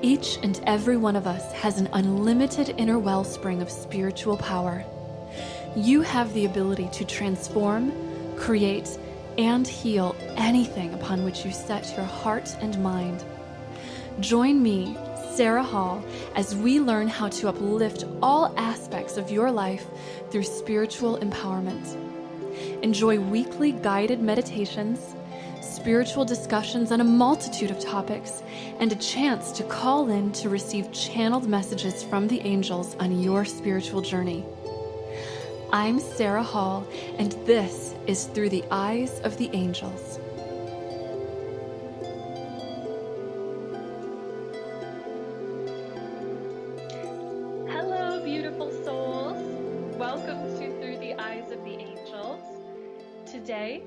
Each and every one of us has an unlimited inner wellspring of spiritual power. You have the ability to transform, create, and heal anything upon which you set your heart and mind. Join me, Sarah Hall, as we learn how to uplift all aspects of your life through spiritual empowerment. Enjoy weekly guided meditations, spiritual discussions on a multitude of topics, and a chance to call in to receive channeled messages from the angels on your spiritual journey. I'm Sarah Hall, and this is Through the Eyes of the Angels. Hello, beautiful souls. Welcome to Through the Eyes of the Angels. Today,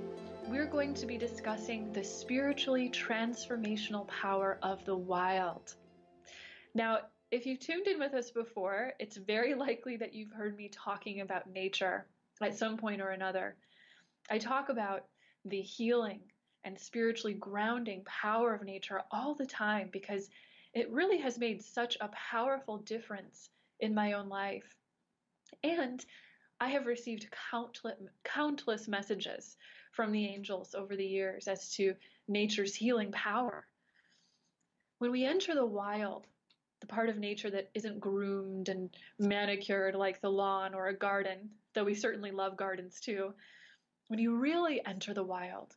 we're going to be discussing the spiritually transformational power of the wild. Now, if you've tuned in with us before, it's very likely that you've heard me talking about nature at some point or another. I talk about the healing and spiritually grounding power of nature all the time because it really has made such a powerful difference in my own life. And I have received countless messages from the angels over the years as to nature's healing power. When we enter the wild, the part of nature that isn't groomed and manicured like the lawn or a garden, though we certainly love gardens too, when you really enter the wild,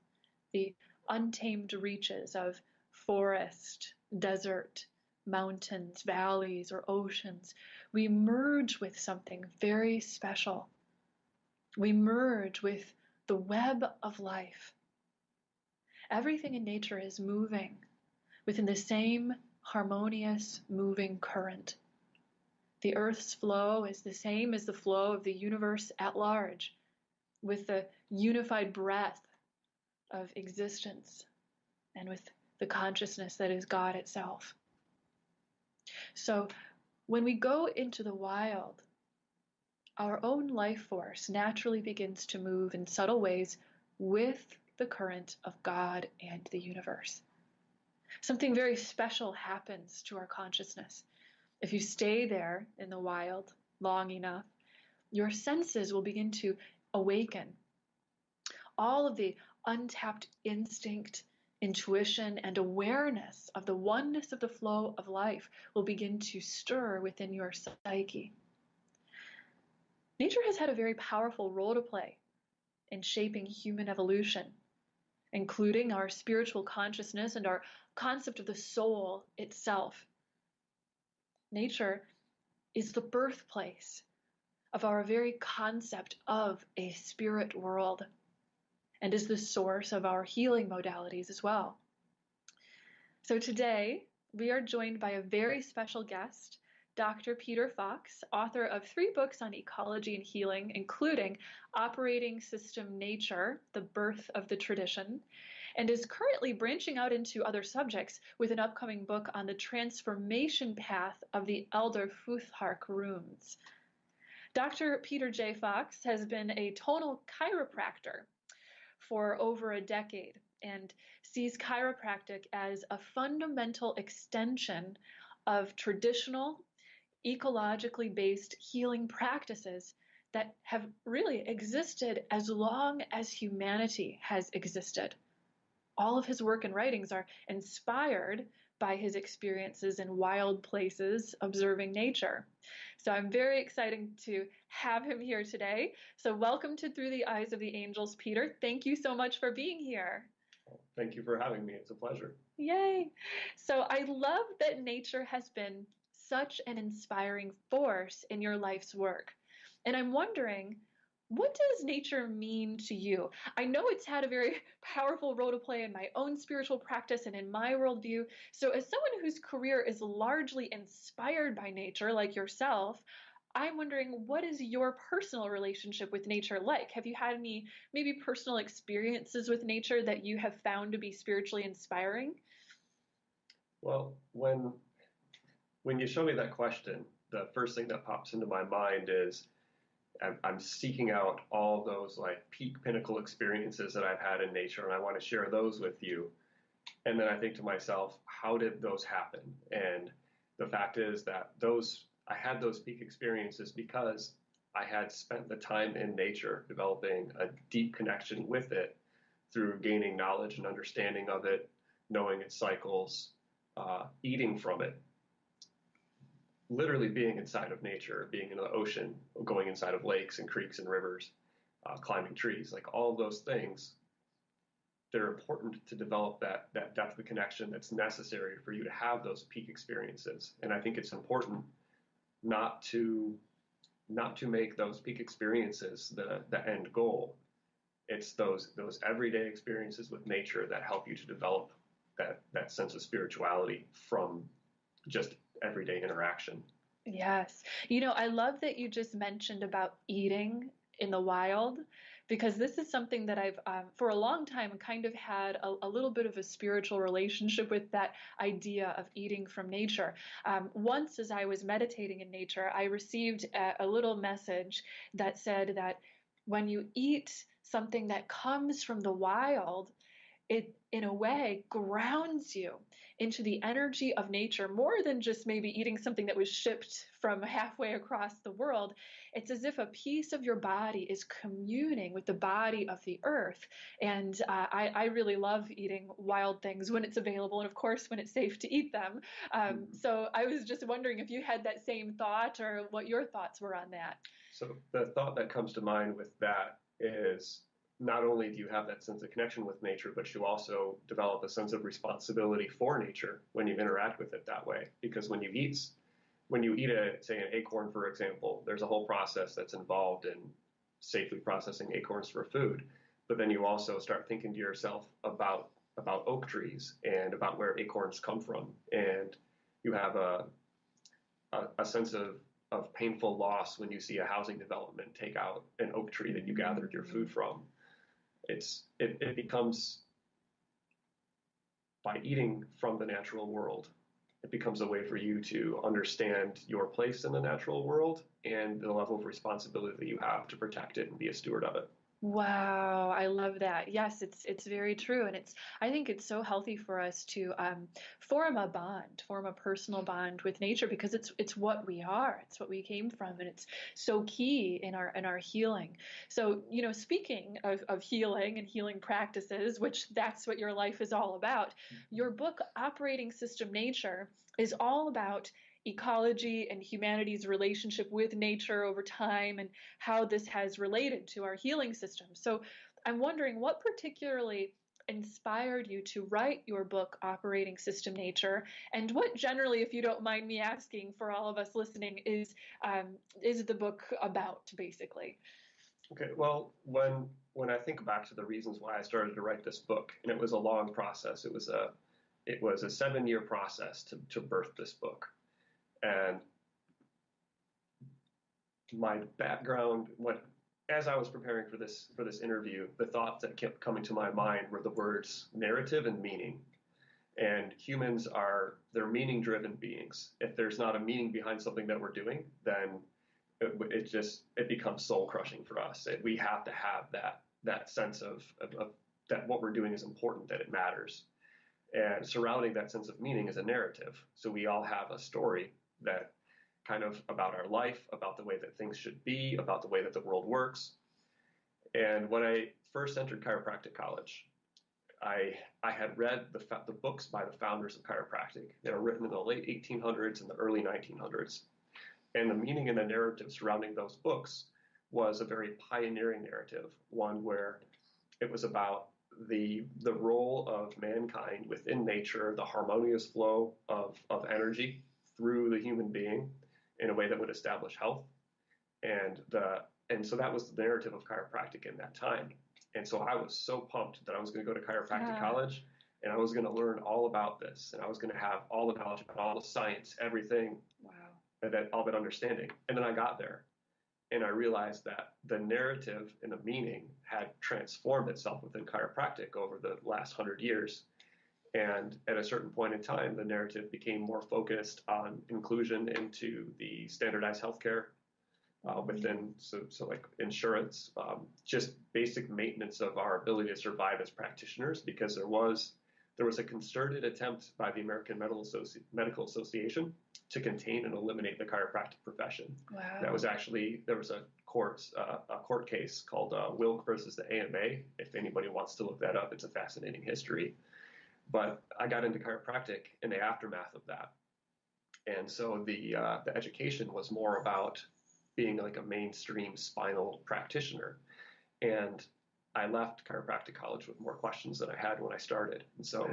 the untamed reaches of forest, desert, mountains, valleys, or oceans, we merge with something very special. We merge with the web of life. Everything in nature is moving within the same harmonious moving current. The Earth's flow is the same as the flow of the universe at large, with the unified breath of existence and with the consciousness that is God itself. So when we go into the wild, our own life force naturally begins to move in subtle ways with the current of God and the universe. Something very special happens to our consciousness. If you stay there in the wild long enough, your senses will begin to awaken. All of the untapped instinct, intuition, and awareness of the oneness of the flow of life will begin to stir within your psyche. Nature has had a very powerful role to play in shaping human evolution, including our spiritual consciousness and our concept of the soul itself. Nature is the birthplace of our very concept of a spirit world and is the source of our healing modalities as well. So today, we are joined by a very special guest, Dr. Peter Fox, author of 3 books on ecology and healing, including Operating System Nature, The Birth of the Tradition, and is currently branching out into other subjects with an upcoming book on the transformation path of the Elder Futhark runes. Dr. Peter J. Fox has been a tonal chiropractor for over a decade and sees chiropractic as a fundamental extension of traditional, ecologically based healing practices that have really existed as long as humanity has existed. All of his work and writings are inspired by his experiences in wild places observing nature. So I'm very excited to have him here today. So welcome to Through the Eyes of the Angels, Peter. Thank you so much for being here. Thank you for having me. It's a pleasure. Yay. So I love that nature has been such an inspiring force in your life's work. And I'm wondering, what does nature mean to you? I know it's had a very powerful role to play in my own spiritual practice and in my worldview. So as someone whose career is largely inspired by nature, like yourself, I'm wondering, what is your personal relationship with nature like? Have you had any maybe personal experiences with nature that you have found to be spiritually inspiring? Well, when you show me that question, the first thing that pops into my mind is I'm seeking out all those like peak pinnacle experiences that I've had in nature, and I want to share those with you. And then I think to myself, how did those happen? And The fact is that I had those peak experiences because I had spent the time in nature developing a deep connection with it through gaining knowledge and understanding of it, knowing its cycles, eating from it, literally being inside of nature, being in the ocean, going inside of lakes and creeks and rivers, climbing trees, like all of those things. They're important to develop that depth of connection that's necessary for you to have those peak experiences. And I think it's important not to make those peak experiences the end goal. It's those everyday experiences with nature that help you to develop that sense of spirituality from just everyday interaction. Yes. I love that you just mentioned about eating in the wild, because this is something that I've, for a long time, kind of had a little bit of a spiritual relationship with that idea of eating from nature. Once, as I was meditating in nature, I received a little message that said that when you eat something that comes from the wild, it in a way grounds you into the energy of nature more than just maybe eating something that was shipped from halfway across the world. It's as if a piece of your body is communing with the body of the earth. And I really love eating wild things when it's available, and of course when it's safe to eat them. So I was just wondering if you had that same thought, or what your thoughts were on that. So the thought that comes to mind with that is, not only do you have that sense of connection with nature, but you also develop a sense of responsibility for nature when you interact with it that way. Because when you eat say an acorn, for example, there's a whole process that's involved in safely processing acorns for food. But then you also start thinking to yourself about oak trees and about where acorns come from. And you have a sense of painful loss when you see a housing development take out an oak tree that you gathered your food from. It becomes, by eating from the natural world, it becomes a way for you to understand your place in the natural world and the level of responsibility that you have to protect it and be a steward of it. Wow, I love that. Yes, it's very true, and I think it's so healthy for us to form a bond, form a personal bond with nature, because it's what we are, it's what we came from, and it's so key in our healing. So, speaking of healing and healing practices, which that's what your life is all about, your book Operating System Nature is all about ecology and humanity's relationship with nature over time, and how this has related to our healing system. So I'm wondering, what particularly inspired you to write your book Operating System Nature, and what generally, if you don't mind me asking for all of us listening, is the book about, basically? Okay, well, when I think back to the reasons why I started to write this book, and it was a long process. It was a 7-year process to birth this book. And my background, as I was preparing for this interview, the thoughts that kept coming to my mind were the words narrative and meaning. And humans they're meaning-driven beings. If there's not a meaning behind something that we're doing, then it becomes soul-crushing for us. We have to have that sense of that what we're doing is important, that it matters. And surrounding that sense of meaning is a narrative. So we all have a story that kind of about our life, about the way that things should be, about the way that the world works. And when I first entered chiropractic college, I had read the books by the founders of chiropractic. They were written in the late 1800s and the early 1900s. And the meaning and the narrative surrounding those books was a very pioneering narrative, one where it was about the role of mankind within nature, the harmonious flow of energy through the human being in a way that would establish health. And so that was the narrative of chiropractic in that time. And so I was so pumped that I was going to go to chiropractic college, and I was going to learn all about this, and I was going to have all the knowledge about all the science, everything, all that understanding. And then I got there, and I realized that the narrative and the meaning had transformed itself within chiropractic over the last 100 years. And at a certain point in time, the narrative became more focused on inclusion into the standardized healthcare within, so like insurance, just basic maintenance of our ability to survive as practitioners, because there was a concerted attempt by the American Medical Association to contain and eliminate the chiropractic profession. Wow. That was actually, there was a court case called Wilk versus the AMA. If anybody wants to look that up, it's a fascinating history. But I got into chiropractic in the aftermath of that. And so the education was more about being like a mainstream spinal practitioner. And I left chiropractic college with more questions than I had when I started. And so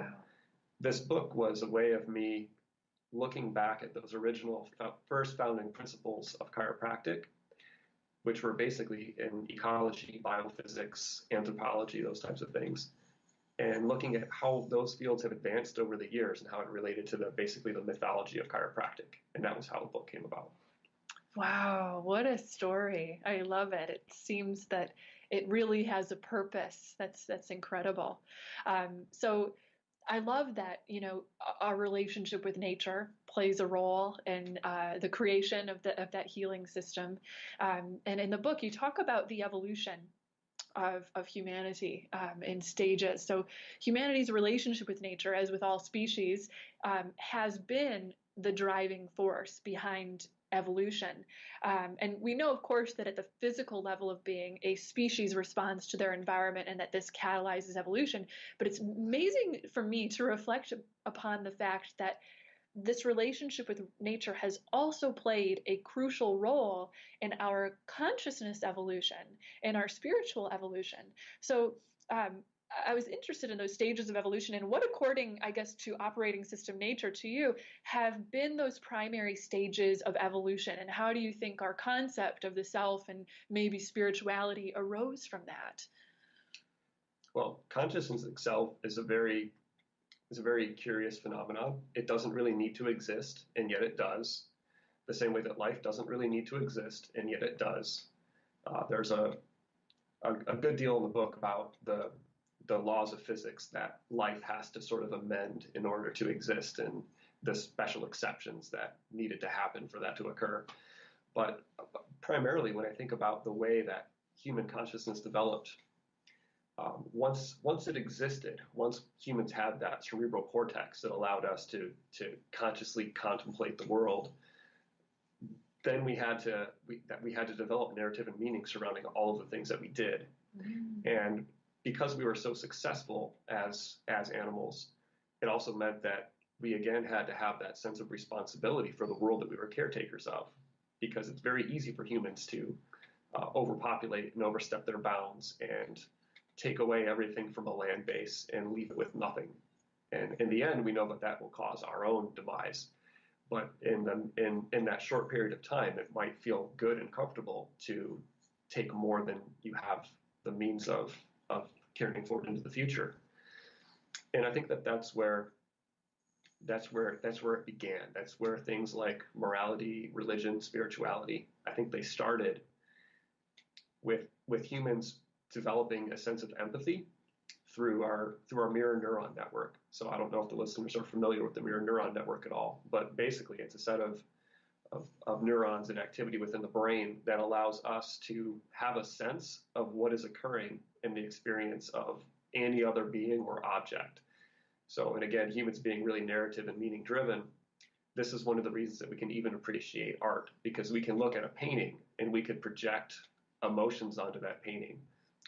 this book was a way of me looking back at those original first founding principles of chiropractic, which were basically in ecology, biophysics, anthropology, those types of things, and looking at how those fields have advanced over the years and how it related to basically the mythology of chiropractic. And that was how the book came about. Wow, what a story. I love it. It seems that it really has a purpose. That's incredible. So I love that, our relationship with nature plays a role in the creation of that healing system. And in the book, you talk about the evolution of humanity in stages. So humanity's relationship with nature, as with all species, has been the driving force behind evolution. And we know, of course, that at the physical level of being, a species responds to their environment and that this catalyzes evolution. But it's amazing for me to reflect upon the fact that this relationship with nature has also played a crucial role in our consciousness evolution, in our spiritual evolution. So I was interested in those stages of evolution and what, according, I guess, to operating system nature, to you, have been those primary stages of evolution, and how do you think our concept of the self and maybe spirituality arose from that? Well, consciousness itself is a very curious phenomenon. It doesn't really need to exist, and yet it does. The same way that life doesn't really need to exist, and yet it does. There's a good deal in the book about the laws of physics that life has to sort of amend in order to exist, and the special exceptions that needed to happen for that to occur. But primarily, when I think about the way that human consciousness developed, once it existed, once humans had that cerebral cortex that allowed us to consciously contemplate the world, then we had to develop narrative and meaning surrounding all of the things that we did. Mm-hmm. And because we were so successful as animals, it also meant that we again had to have that sense of responsibility for the world that we were caretakers of, because it's very easy for humans to overpopulate and overstep their bounds and take away everything from a land base and leave it with nothing. And in the end, we know that will cause our own demise. But in that short period of time, it might feel good and comfortable to take more than you have the means of carrying forward into the future. And I think that's where it began. That's where things like morality, religion, spirituality, I think they started with humans developing a sense of empathy through our mirror neuron network. So I don't know if the listeners are familiar with the mirror neuron network at all, but basically it's a set of neurons and activity within the brain that allows us to have a sense of what is occurring in the experience of any other being or object. So, and again, humans being really narrative and meaning driven, this is one of the reasons that we can even appreciate art, because we can look at a painting and we can project emotions onto that painting.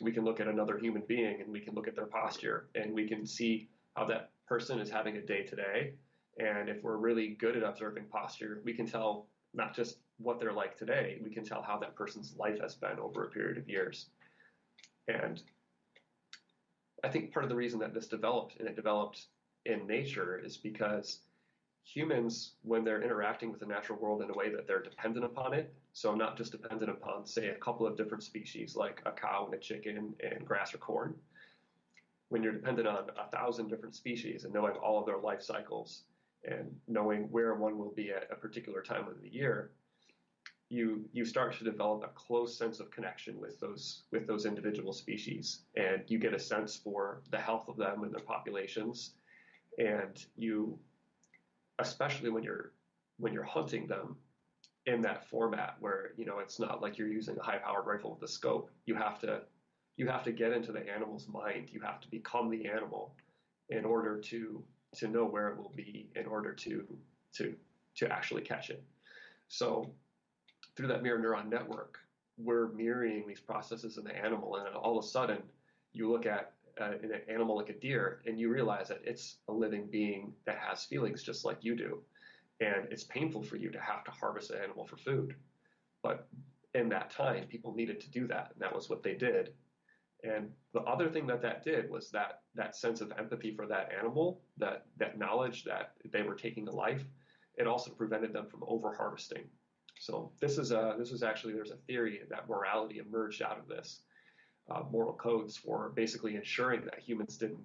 We can look at another human being and we can look at their posture and we can see how that person is having a day today. And if we're really good at observing posture, we can tell not just what they're like today, we can tell how that person's life has been over a period of years. And I think part of the reason that this developed, and it developed in nature, is because humans, when they're interacting with the natural world in a way that they're dependent upon it, so not just dependent upon, say, a couple of different species like a cow and a chicken and grass or corn, when you're dependent on 1,000 different species and knowing all of their life cycles and knowing where one will be at a particular time of the year, you start to develop a close sense of connection with those individual species, and you get a sense for the health of them and their populations, and you, especially when you're hunting them in that format where it's not like you're using a high-powered rifle with a scope. You have to get into the animal's mind. You have to become the animal in order to know where it will be, in order to to actually catch it. So through that mirror neuron network, we're mirroring these processes in the animal, and all of a sudden you look at an animal like a deer and you realize that it's a living being that has feelings just like you do, and it's painful for you to have to harvest an animal for food. But in that time, people needed to do that, and that was what they did. And the other thing that did was that sense of empathy for that animal, that knowledge that they were taking a life, it also prevented them from over harvesting. So this is actually, there's a theory that morality emerged out of this, moral codes for basically ensuring that humans didn't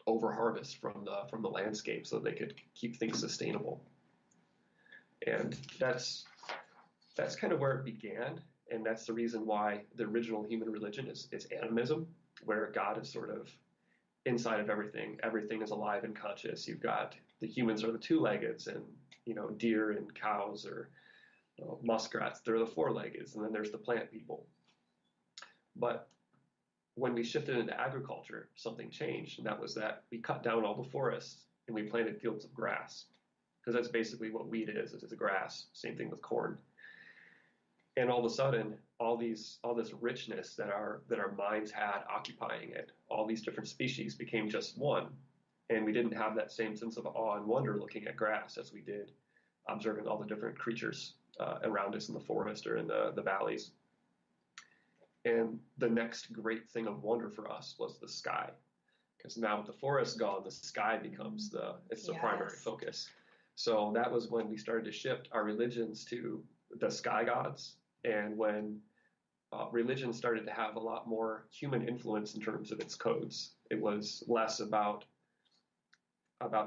over harvest from the landscape so they could keep things sustainable. And that's kind of where it began. And that's the reason why the original human religion is animism, where God is sort of inside of everything. Everything is alive and conscious. You've got the humans are the two-leggeds, and deer and cows, or muskrats, they're the four-leggeds, and then there's the plant people. But when we shifted into agriculture, something changed, and that was that we cut down all the forests and we planted fields of grass, because that's basically what wheat is. It's grass. Same thing with corn. And all of a sudden, all this richness that our minds had occupying it, all these different species became just one. And we didn't have that same sense of awe and wonder looking at grass as we did observing all the different creatures around us in the forest or in the valleys. And the next great thing of wonder for us was the sky. Because now with the forest gone, the sky becomes the primary focus. So that was when we started to shift our religions to the sky gods. And when religion started to have a lot more human influence in terms of its codes, it was less about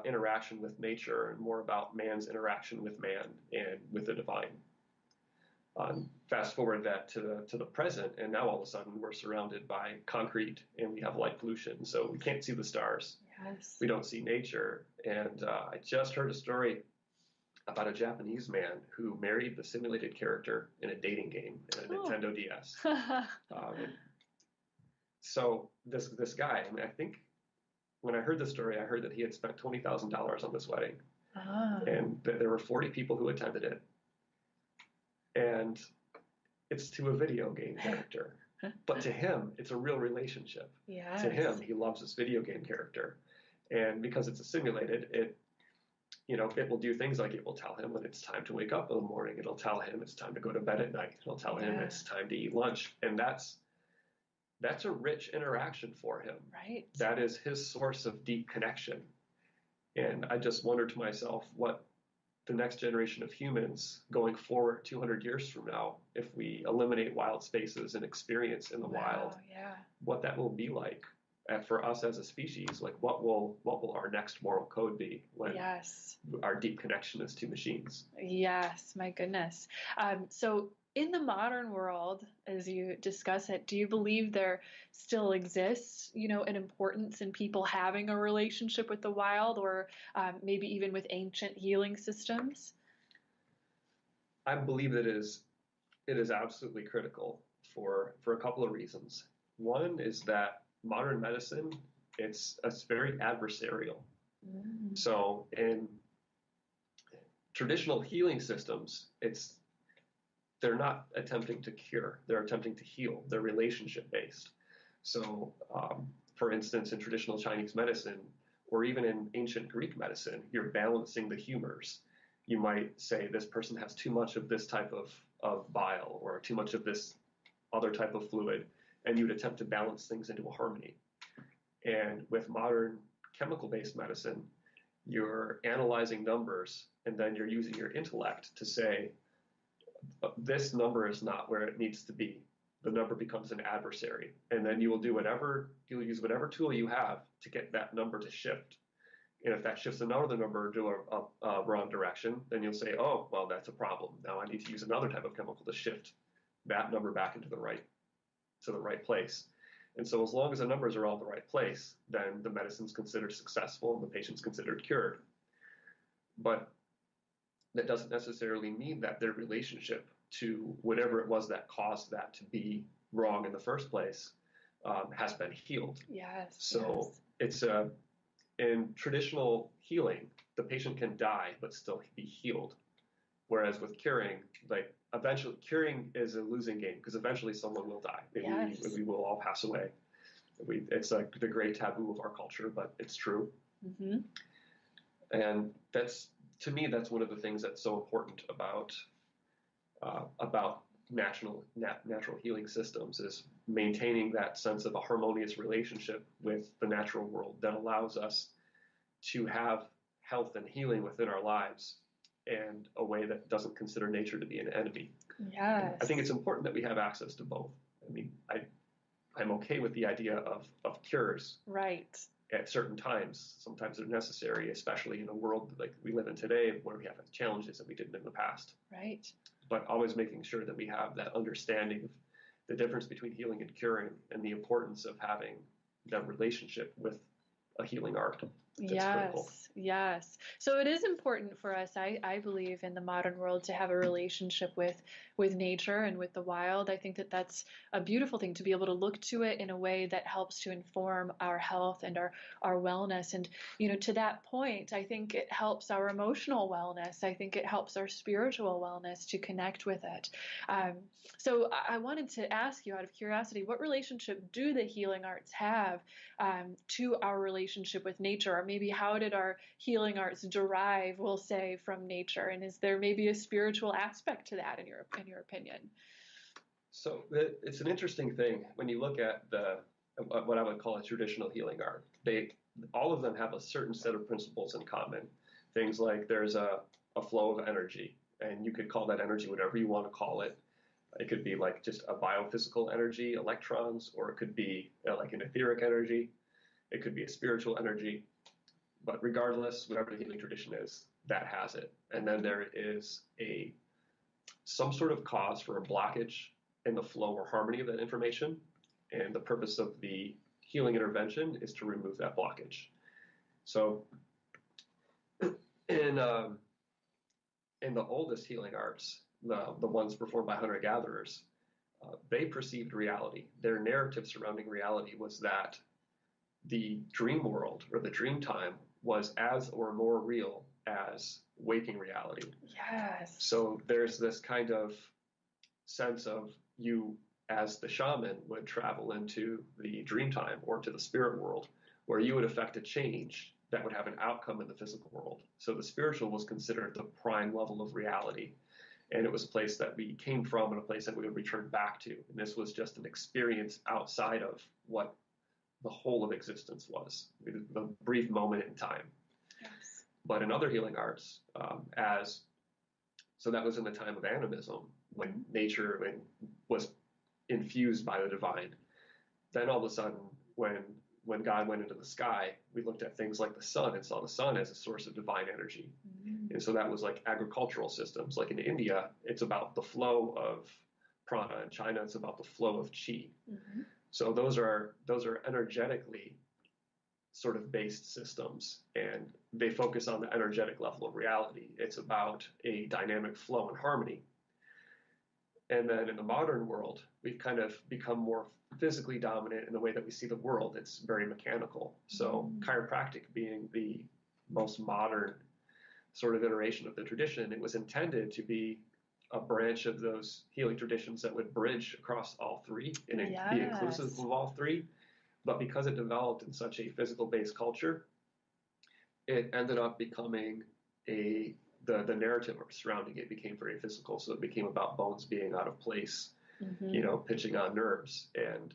interaction with nature and more about man's interaction with man and with the divine. Fast forward that to the present, and now all of a sudden we're surrounded by concrete and we have light pollution, so we can't see the stars. Yes. We don't see nature. And I just heard a story about a Japanese man who married the simulated character in a dating game in a Nintendo DS. So this guy, I think when I heard the story, I heard that he had spent $20,000 on this wedding, and there were 40 people who attended it. And it's to a video game character, but to him, it's a real relationship. Yes. To him, he loves this video game character, and because it's a simulated, it will do things like it will tell him when it's time to wake up in the morning. It'll tell him it's time to go to bed at night. It'll tell him it's time to eat lunch. And that's a rich interaction for him. Right. That is his source of deep connection. And I just wonder to myself what the next generation of humans going forward 200 years from now, if we eliminate wild spaces and experience in the wild, what that will be like. And for us as a species, like what will our next moral code be when our deep connection is to machines? Yes, my goodness. So in the modern world, as you discuss it, do you believe there still exists, an importance in people having a relationship with the wild, or maybe even with ancient healing systems? I believe that it is absolutely critical for a couple of reasons. One is that modern medicine, it's very adversarial. So in traditional healing systems, they're not attempting to cure, they're attempting to heal. They're relationship based. So for instance, in traditional Chinese medicine, or even in ancient Greek medicine, you're balancing the humors. You might say this person has too much of this type of bile or too much of this other type of fluid, and you'd attempt to balance things into a harmony. And with modern chemical-based medicine, you're analyzing numbers, and then you're using your intellect to say, this number is not where it needs to be. The number becomes an adversary. And then you'll use whatever tool you have to get that number to shift. And if that shifts another number to a wrong direction, then you'll say, oh, well, that's a problem. Now I need to use another type of chemical to shift that number back into the right place. And so as long as the numbers are all in the right place, then the medicine's considered successful and the patient's considered cured. But that doesn't necessarily mean that their relationship to whatever it was that caused that to be wrong in the first place has been healed. Yes. So it's in traditional healing, the patient can die but still be healed. Whereas with curing, like eventually, curing is a losing game because eventually someone will die. Maybe Yes. we will all pass away. It's like the great taboo of our culture, but it's true. Mm-hmm. And that's, to me, that's one of the things that's so important about natural healing systems is maintaining that sense of a harmonious relationship with the natural world that allows us to have health and healing within our lives and a way that doesn't consider nature to be an enemy. Yes. I think it's important that we have access to both. I mean, I'm okay with the idea of cures. Right. At certain times. Sometimes they're necessary, especially in a world like we live in today where we have challenges that we didn't in the past. Right. But always making sure that we have that understanding of the difference between healing and curing and the importance of having that relationship with a healing art. That's critical. Yes. So it is important for us, I believe, in the modern world to have a relationship with nature and with the wild. I think that that's a beautiful thing to be able to look to it in a way that helps to inform our health and our wellness. And, to that point, I think it helps our emotional wellness. I think it helps our spiritual wellness to connect with it. So I wanted to ask you out of curiosity, what relationship do the healing arts have to our relationship with nature? Or maybe how did our healing arts derive, we'll say, from nature? And is there maybe a spiritual aspect to that in your opinion? So it's an interesting thing when you look at what I would call a traditional healing art. All of them have a certain set of principles in common. Things like there's a flow of energy, and you could call that energy whatever you want to call it. It could be like just a biophysical energy, electrons, or it could be like an etheric energy. It could be a spiritual energy. But regardless, whatever the healing tradition is, that has it. And then there is some sort of cause for a blockage in the flow or harmony of that information. And the purpose of the healing intervention is to remove that blockage. So in the oldest healing arts, the ones performed by hunter-gatherers, they perceived reality. Their narrative surrounding reality was that the dream world or the dream time was as or more real as waking reality. Yes. So there's this kind of sense of you as the shaman would travel into the dream time or to the spirit world where you would affect a change that would have an outcome in the physical world. So the spiritual was considered the prime level of reality. And it was a place that we came from and a place that we would return back to. And this was just an experience outside of what the whole of existence was, the brief moment in time. Yes. But in other healing arts, so that was in the time of animism, when nature was infused by the divine. Then all of a sudden, when God went into the sky, we looked at things like the sun and saw the sun as a source of divine energy. Mm-hmm. And so that was like agricultural systems. Like in India, it's about the flow of prana. In China, it's about the flow of qi. Mm-hmm. So those are energetically sort of based systems, and they focus on the energetic level of reality. It's about a dynamic flow and harmony. And then in the modern world, we've kind of become more physically dominant in the way that we see the world. It's very mechanical. So chiropractic being the most modern sort of iteration of the tradition, it was intended to be a branch of those healing traditions that would bridge across all three and be inclusive of all three. But because it developed in such a physical-based culture, it ended up becoming the narrative surrounding it became very physical. So it became about bones being out of place, pitching on nerves. And,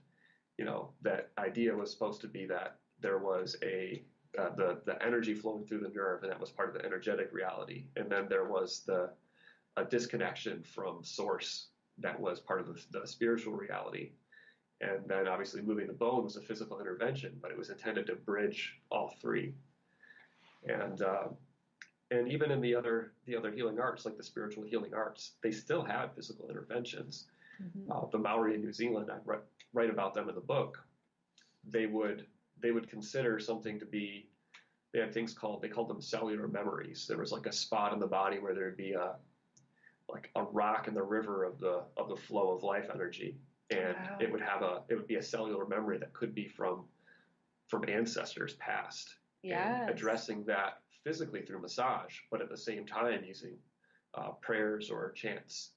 that idea was supposed to be that there was the energy flowing through the nerve, and that was part of the energetic reality. And then there was a disconnection from source that was part of the spiritual reality. And then obviously moving the bone was a physical intervention, but it was intended to bridge all three. And even in the other healing arts, like the spiritual healing arts, they still have physical interventions. Mm-hmm. The Maori in New Zealand, I write about them in the book. They would consider something to be. They had things they called them cellular memories. There was like a spot in the body where there'd be a rock in the river of the flow of life energy, and it would be a cellular memory that could be from ancestors past. and Yes. addressing that physically through massage, but at the same time using prayers or chants.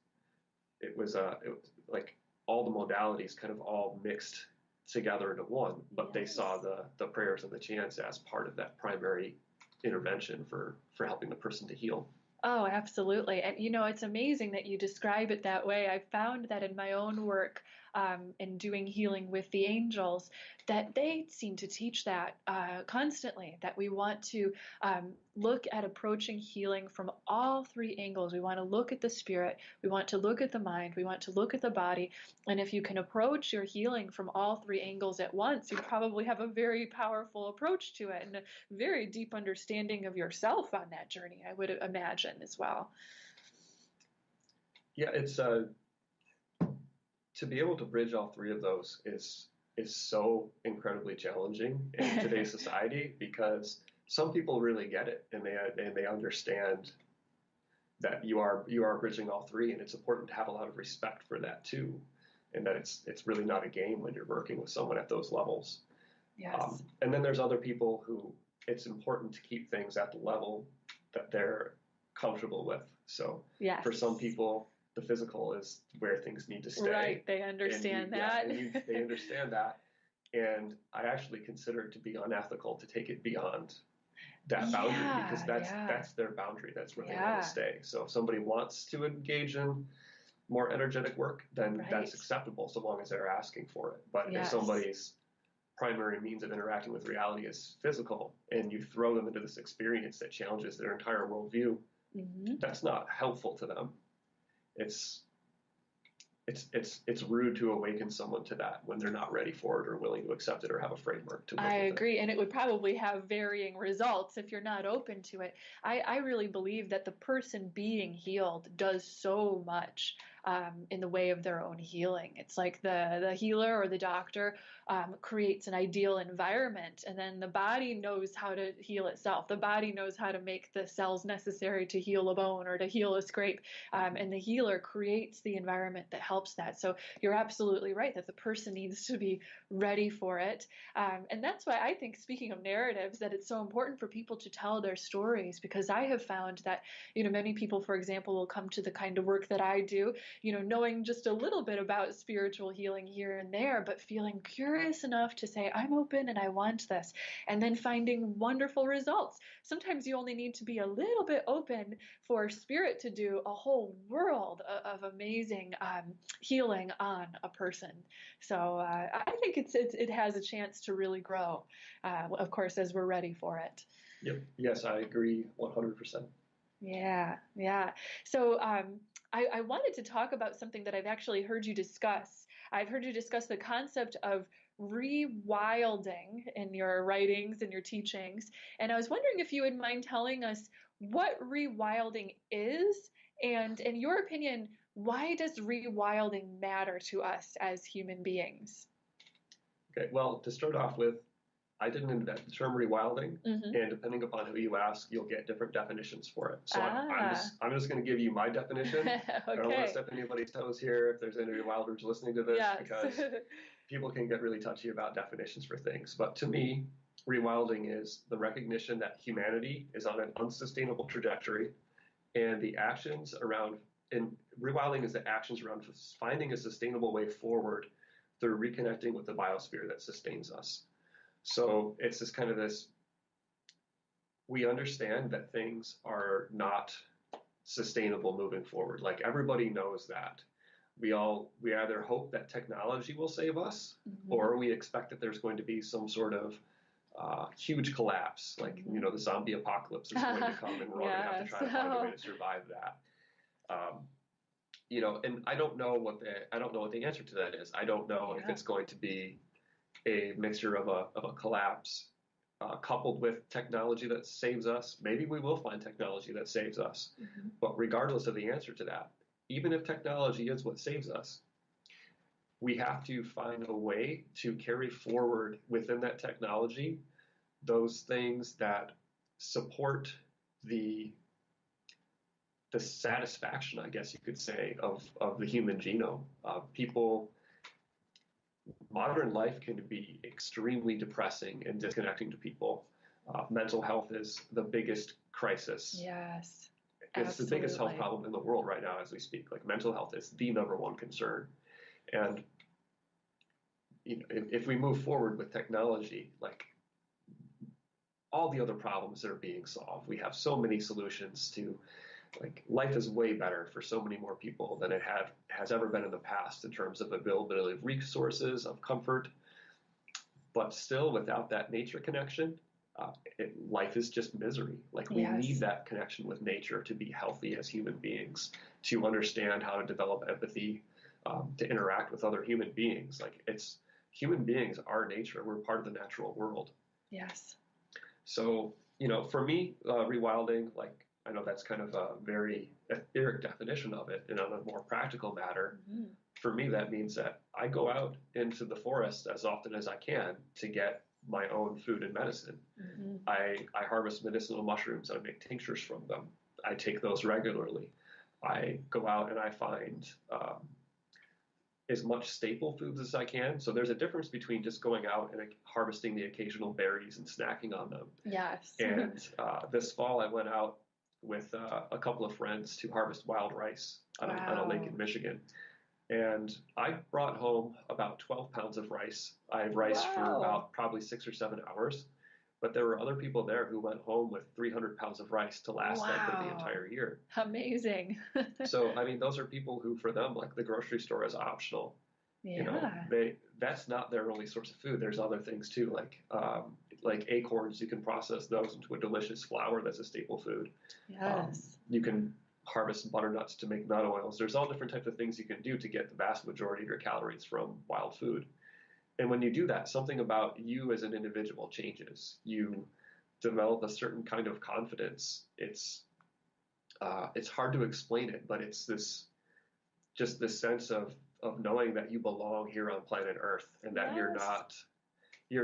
It was like all the modalities kind of all mixed together into one, but they saw the prayers and the chants as part of that primary intervention for helping the person to heal. Oh, absolutely. And it's amazing that you describe it that way. I found that in my own work, in doing healing with the angels, that they seem to teach that constantly, that we want to look at approaching healing from all three angles. We want to look at the spirit, we want to look at the mind, we want to look at the body. And if you can approach your healing from all three angles at once, you probably have a very powerful approach to it and a very deep understanding of yourself on that journey, I would imagine as well. Yeah, it's to be able to bridge all three of those is so incredibly challenging in today's society, because some people really get it and they understand that you are bridging all three, and it's important to have a lot of respect for that too, and that it's really not a game when you're working with someone at those levels. Yes. And then there's other people who it's important to keep things at the level that they're comfortable with. So yes. For some people, the physical is where things need to stay. Right, they understand that. They understand that. And I actually consider it to be unethical to take it beyond that boundary, because that's their boundary. That's where they want to stay. So if somebody wants to engage in more energetic work, then that's acceptable, so long as they're asking for it. But if somebody's primary means of interacting with reality is physical, and you throw them into this experience that challenges their entire worldview, that's not helpful to them. It's rude to awaken someone to that when they're not ready for it or willing to accept it or have a framework to work with it. I agree, and it would probably have varying results if you're not open to it. I really believe that the person being healed does so much in the way of their own healing. It's like the healer or the doctor creates an ideal environment, and then the body knows how to heal itself. The body knows how to make the cells necessary to heal a bone or to heal a scrape, and the healer creates the environment that helps that. So you're absolutely right that the person needs to be ready for it. And that's why I think, speaking of narratives, that it's so important for people to tell their stories, because I have found that, many people, for example, will come to the kind of work that I do, knowing just a little bit about spiritual healing here and there, but feeling curious enough to say, I'm open and I want this, and then finding wonderful results. Sometimes you only need to be a little bit open for spirit to do a whole world of amazing healing on a person. So I think it has a chance to really grow, of course, as we're ready for it. Yep. Yes, I agree 100%. Yeah, yeah. So I wanted to talk about something that I've actually heard you discuss. I've heard you discuss the concept of rewilding in your writings and your teachings. And I was wondering if you would mind telling us what rewilding is, and in your opinion, why does rewilding matter to us as human beings? Okay, well, to start off with, I didn't invent the term rewilding, and depending upon who you ask, you'll get different definitions for it. So I'm just going to give you my definition. Okay. I don't want to step anybody's toes here if there's any rewilders listening to this, because people can get really touchy about definitions for things. But to me, rewilding is the recognition that humanity is on an unsustainable trajectory, and the actions around, and rewilding is the actions around finding a sustainable way forward through reconnecting with the biosphere that sustains us. So it's this kind of we understand that things are not sustainable moving forward. Like, everybody knows that. We either hope that technology will save us, or we expect that there's going to be some sort of huge collapse, like, the zombie apocalypse is going to come, and we're all going to have to try to find a way to survive that. And I don't know what the answer to that is. I don't know if it's going to be a mixture of a collapse coupled with technology that saves us. Maybe we will find technology that saves us. But regardless of the answer to that, even if technology is what saves us, we have to find a way to carry forward within that technology those things that support the satisfaction, I guess you could say, of the human genome. Modern life can be extremely depressing and disconnecting to people. Mental health is the biggest crisis. Yes. It's the biggest health Absolutely. problem in the world right now as we speak. Like mental health is the number one concern. And if we move forward with technology, like all the other problems that are being solved, we have so many solutions to, like, life is way better for so many more people than it has ever been in the past in terms of availability of resources, of comfort. But still, without that nature connection, life is just misery. Like we Yes. need that connection with nature to be healthy as human beings, to understand how to develop empathy, to interact with other human beings. Like human beings are nature. We're part of the natural world. Yes. So, for me, rewilding, like I know that's kind of a very etheric definition of it, and on a more practical matter, Mm-hmm. for me that means that I go out into the forest as often as I can to get my own food and medicine. Mm-hmm. I harvest medicinal mushrooms. I make tinctures from them. I take those regularly. I go out and I find as much staple foods as I can. So there's a difference between just going out and harvesting the occasional berries and snacking on them. Yes. And this fall I went out with a couple of friends to harvest wild rice on a lake in Michigan. And I brought home about 12 pounds of rice. I riced for about probably 6 or 7 hours. But there were other people there who went home with 300 pounds of rice to last them for the entire year. Amazing. So, I mean, those are people who, for them, like the grocery store is optional. Yeah. That's not their only source of food. There's other things too, like acorns. You can process those into a delicious flour that's a staple food. Yes. You can harvest butternuts to make nut oils. There's all different types of things you can do to get the vast majority of your calories from wild food. And when you do that, something about you as an individual changes. You develop a certain kind of confidence. It's hard to explain it, but it's this sense of knowing that you belong here on planet Earth and that you're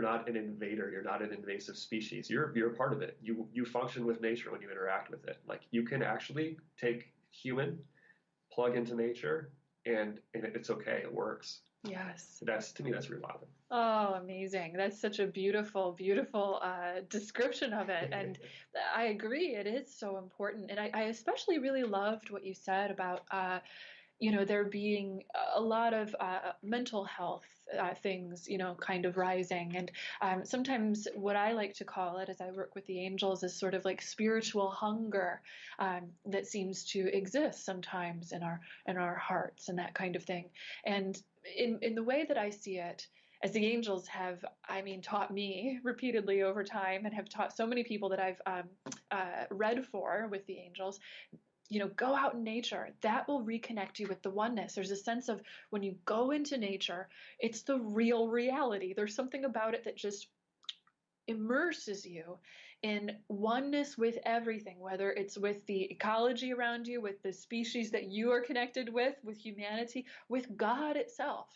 not an invader. You're not an invasive species. You're a part of it. You function with nature when you interact with it. Like you can actually take human, plug into nature, and it's okay. It works. Yes. To me, that's rewilding. Oh, amazing. That's such a beautiful, beautiful description of it. And I agree, it is so important. And I especially really loved what you said about, there being a lot of mental health things, kind of rising. And sometimes what I like to call it as I work with the angels is sort of like spiritual hunger that seems to exist sometimes in our hearts and that kind of thing. And in the way that I see it, as the angels have, taught me repeatedly over time and have taught so many people that I've read for with the angels, go out in nature. That will reconnect you with the oneness. There's a sense of when you go into nature, it's the real reality. There's something about it that just immerses you in oneness with everything, whether it's with the ecology around you, with the species that you are connected with humanity, with God itself.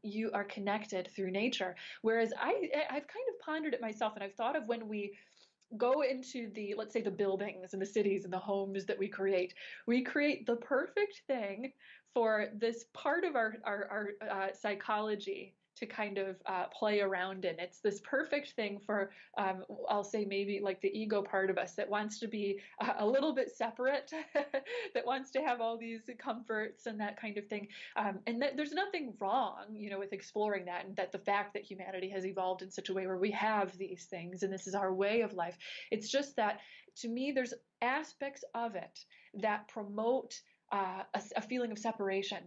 You are connected through nature. Whereas I've kind of pondered it myself, and I've thought of when we go into let's say the buildings and the cities and the homes that we create the perfect thing for this part of our psychology to kind of play around in. It's this perfect thing for, I'll say maybe like the ego part of us that wants to be a little bit separate, that wants to have all these comforts and that kind of thing. And that there's nothing wrong, with exploring that, and that the fact that humanity has evolved in such a way where we have these things and this is our way of life. It's just that to me, there's aspects of it that promote a feeling of separation.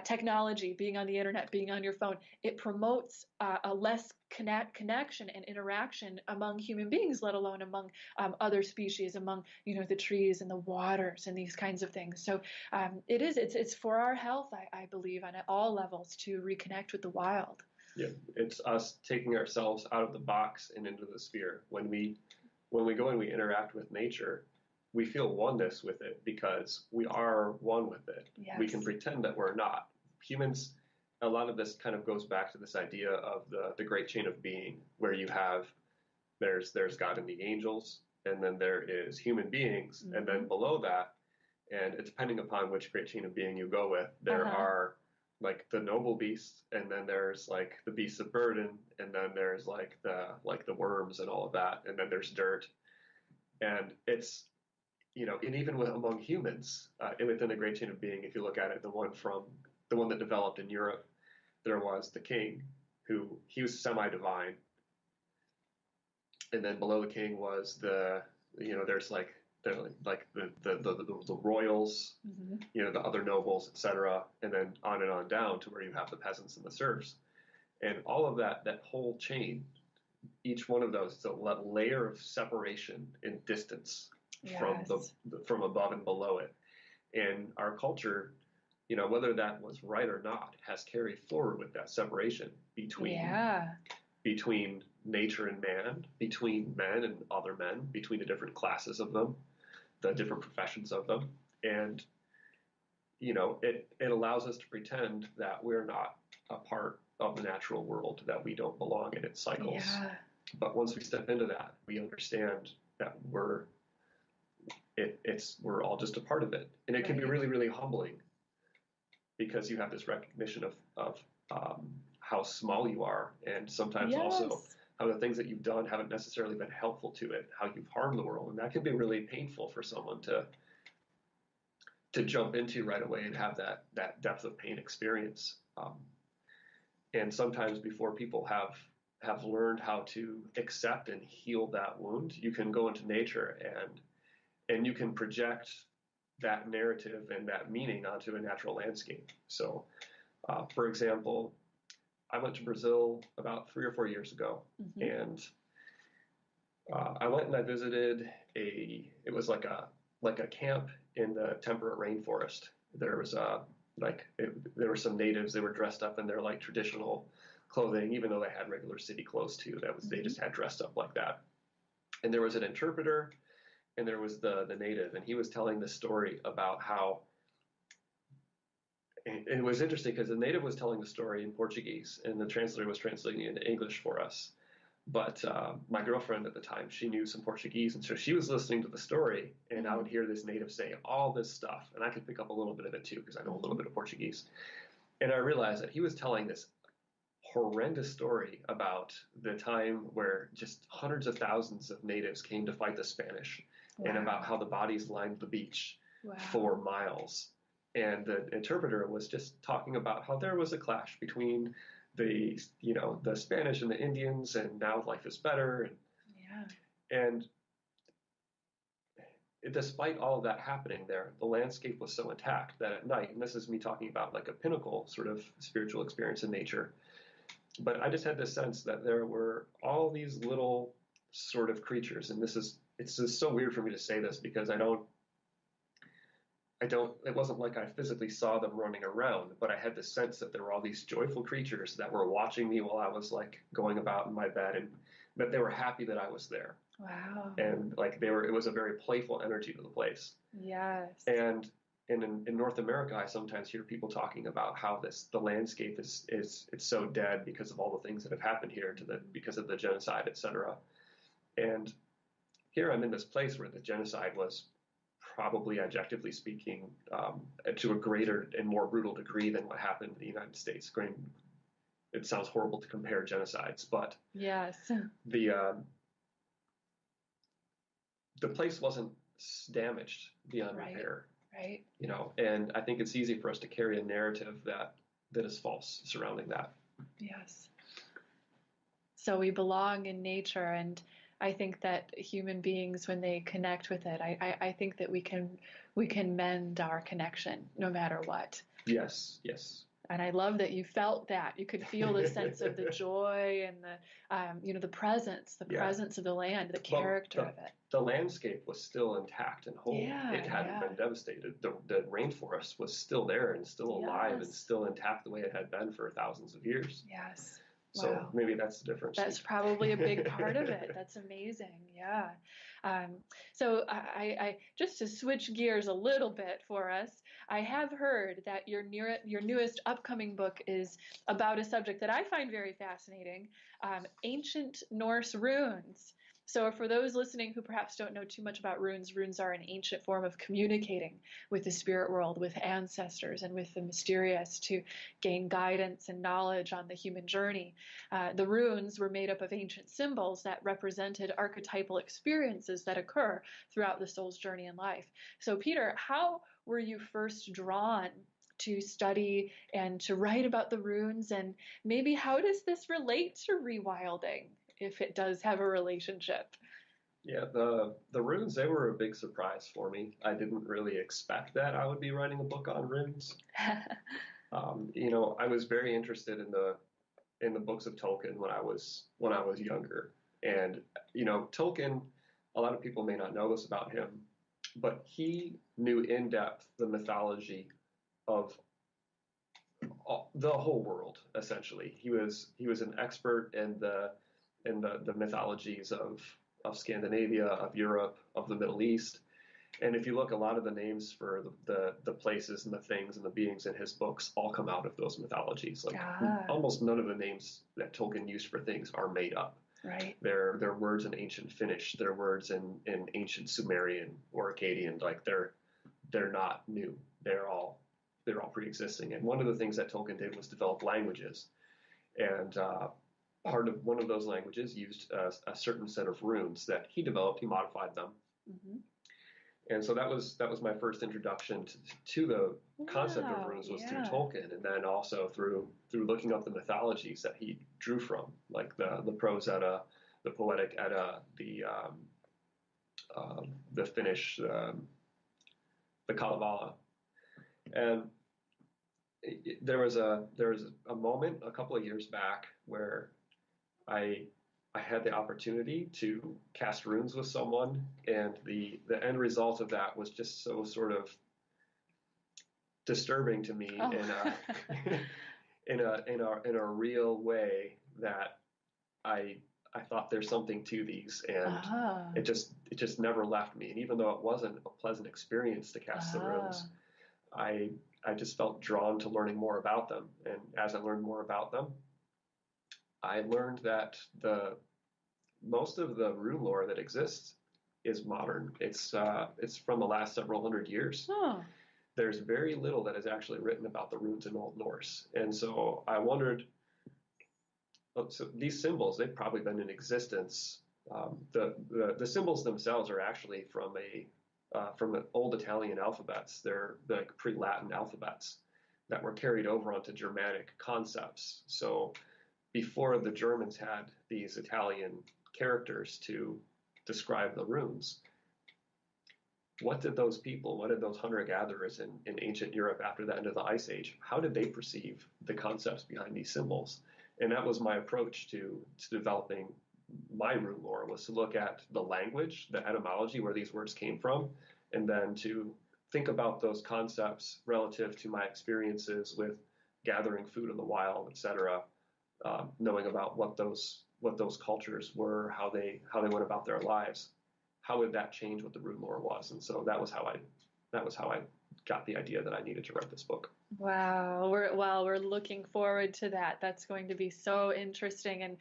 Technology, being on the internet, being on your phone, it promotes a less connection and interaction among human beings, let alone among other species, among the trees and the waters and these kinds of things. So it's for our health, I believe, on all levels to reconnect with the wild. Yeah, it's us taking ourselves out of the box and into the sphere. When we go and we interact with nature, we feel oneness with it because we are one with it. Yes. We can pretend that we're not. Humans, a lot of this kind of goes back to this idea of the great chain of being, where you have, there's God and the angels, and then there is human beings, and then below that, and it's depending upon which great chain of being you go with, there are like the noble beasts, and then there's like the beasts of burden, and then there's like the worms and all of that, and then there's dirt, and it's and even among humans, within the great chain of being, if you look at it, the one that developed in Europe, there was the king, who he was semi-divine, and then below the king was there's like the royals, the other nobles, etc., and then on down to where you have the peasants and the serfs, and all of that whole chain, each one of those is a layer of separation and distance from from above and below it. And our culture, whether that was right or not, has carried forward with that separation between nature and man, between men and other men, between the different classes of them, the different professions of them. And it allows us to pretend that we're not a part of the natural world, that we don't belong in its cycles. But once we step into that, we understand that we're all just a part of it. And it can be really, really humbling, because you have this recognition of how small you are, and sometimes also how the things that you've done haven't necessarily been helpful to it, how you've harmed the world. And that can be really painful for someone to jump into right away and have that depth of pain experience. And sometimes before people have learned how to accept and heal that wound, you can go into nature and you can project that narrative and that meaning onto a natural landscape. So, for example, I went to Brazil about 3 or 4 years ago, and I went and I visited it was like a camp in the temperate rainforest. There was there were some natives. They were dressed up in their like traditional clothing, even though they had regular city clothes too. They just had dressed up like that. And there was an interpreter, and there was the native, and he was telling the story about how. And it was interesting because the native was telling the story in Portuguese, and the translator was translating it into English for us. But my girlfriend at the time, she knew some Portuguese, and so she was listening to the story, and I would hear this native say all this stuff, and I could pick up a little bit of it too because I know a little bit of Portuguese. And I realized that he was telling this horrendous story about the time where just hundreds of thousands of natives came to fight the Spanish, and about how the bodies lined the beach for miles. And the interpreter was just talking about how there was a clash between the Spanish and the Indians, and now life is better. And despite all of that happening there, the landscape was so intact that at night, and this is me talking about like a pinnacle sort of spiritual experience in nature, but I just had this sense that there were all these little sort of creatures, and it's just so weird for me to say this because it wasn't like I physically saw them running around, but I had the sense that there were all these joyful creatures that were watching me while I was like going about in my bed, and that they were happy that I was there. Wow. And like it was a very playful energy to the place. Yes. And in North America, I sometimes hear people talking about how the landscape it's so dead because of all the things that have happened here because of the genocide, etc. And here I'm in this place where the genocide was probably, objectively speaking, to a greater and more brutal degree than what happened in the United States. It sounds horrible to compare genocides, but yes, the place wasn't damaged beyond repair. Right. And I think it's easy for us to carry a narrative that is false surrounding that. Yes. So we belong in nature, and I think that human beings, when they connect with it, I think that we can mend our connection no matter what. Yes. And I love that you felt that. You could feel the sense of the joy and the presence of the land, the character of it. The landscape was still intact and whole. It hadn't been devastated. The rainforest was still there and still alive and still intact the way it had been for thousands of years. Yes. So maybe that's the difference. That's probably a big part of it. That's amazing. Yeah. So I just to switch gears a little bit for us, I have heard that your newest upcoming book is about a subject that I find very fascinating, ancient Norse runes. So for those listening who perhaps don't know too much about runes, runes are an ancient form of communicating with the spirit world, with ancestors, and with the mysterious to gain guidance and knowledge on the human journey. The runes were made up of ancient symbols that represented archetypal experiences that occur throughout the soul's journey in life. So Peter, how were you first drawn to study and to write about the runes, and maybe how does this relate to rewilding, if it does have a relationship? Yeah, the runes, they were a big surprise for me. I didn't really expect that I would be writing a book on runes. I was very interested in the books of Tolkien when I was younger. And Tolkien, a lot of people may not know this about him, but he knew in depth the mythology of the whole world. Essentially, he was an expert in the mythologies of Scandinavia, of Europe, of the Middle East. And if you look, a lot of the names for the places and the things and the beings in his books all come out of those mythologies. Like almost none of the names that Tolkien used for things are made up. Right. They're words in ancient Finnish. They're words in ancient Sumerian or Akkadian. Like they're not new. They're all pre-existing. And one of the things that Tolkien did was develop languages. And one of those languages used a certain set of runes that he developed. He modified them. Mm-hmm. And so that was my first introduction to the concept of runes was through Tolkien, and then also through looking up the mythologies that he drew from, like the prose Edda, the poetic Edda, the Finnish, the Kalevala. And there was a moment a couple of years back where I had the opportunity to cast runes with someone, and the end result of that was just so sort of disturbing to me in a real way that I thought there's something to these, and it just never left me. And even though it wasn't a pleasant experience to cast the runes, I just felt drawn to learning more about them. And as I learned more about them, I learned that most of the rune lore that exists is modern. It's from the last several hundred years. There's very little that is actually written about the runes in Old Norse. And so I wondered, so these symbols, they've probably been in existence. The symbols themselves are actually from the old Italian alphabets. They're the pre-Latin alphabets that were carried over onto Germanic concepts. So before the Germans had these Italian characters to describe the runes, what did those hunter-gatherers in ancient Europe after the end of the Ice Age, how did they perceive the concepts behind these symbols? And that was my approach to developing my rune lore, was to look at the language, the etymology, where these words came from, and then to think about those concepts relative to my experiences with gathering food in the wild, etc., knowing about what those cultures were, how they went about their lives. How would that change what the rune lore was? And so that was how I got the idea that I needed to write this book. Wow. We're looking forward to that. That's going to be so interesting. And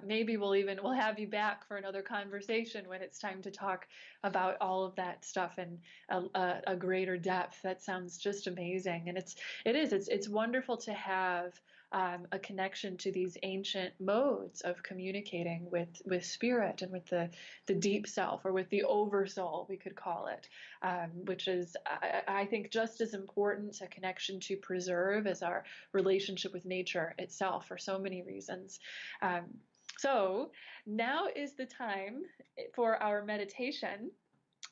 maybe we'll have you back for another conversation when it's time to talk about all of that stuff in a greater depth. That sounds just amazing. And it's wonderful to have a connection to these ancient modes of communicating with spirit and with the deep self, or with the oversoul, we could call it, which is, I think, just as important a connection to preserve as our relationship with nature itself, for so many reasons. So now is the time for our meditation.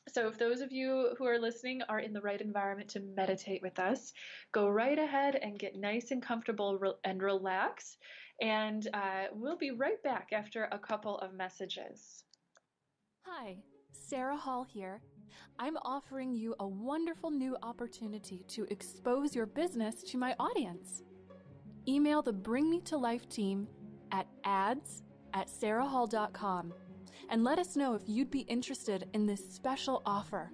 So if those of you who are listening are in the right environment to meditate with us, go right ahead and get nice and comfortable and relax. And we'll be right back after a couple of messages. Hi, Sarah Hall here. I'm offering you a wonderful new opportunity to expose your business to my audience. Email the Bring Me to Life team at ads@sarahhall.com. and let us know if you'd be interested in this special offer.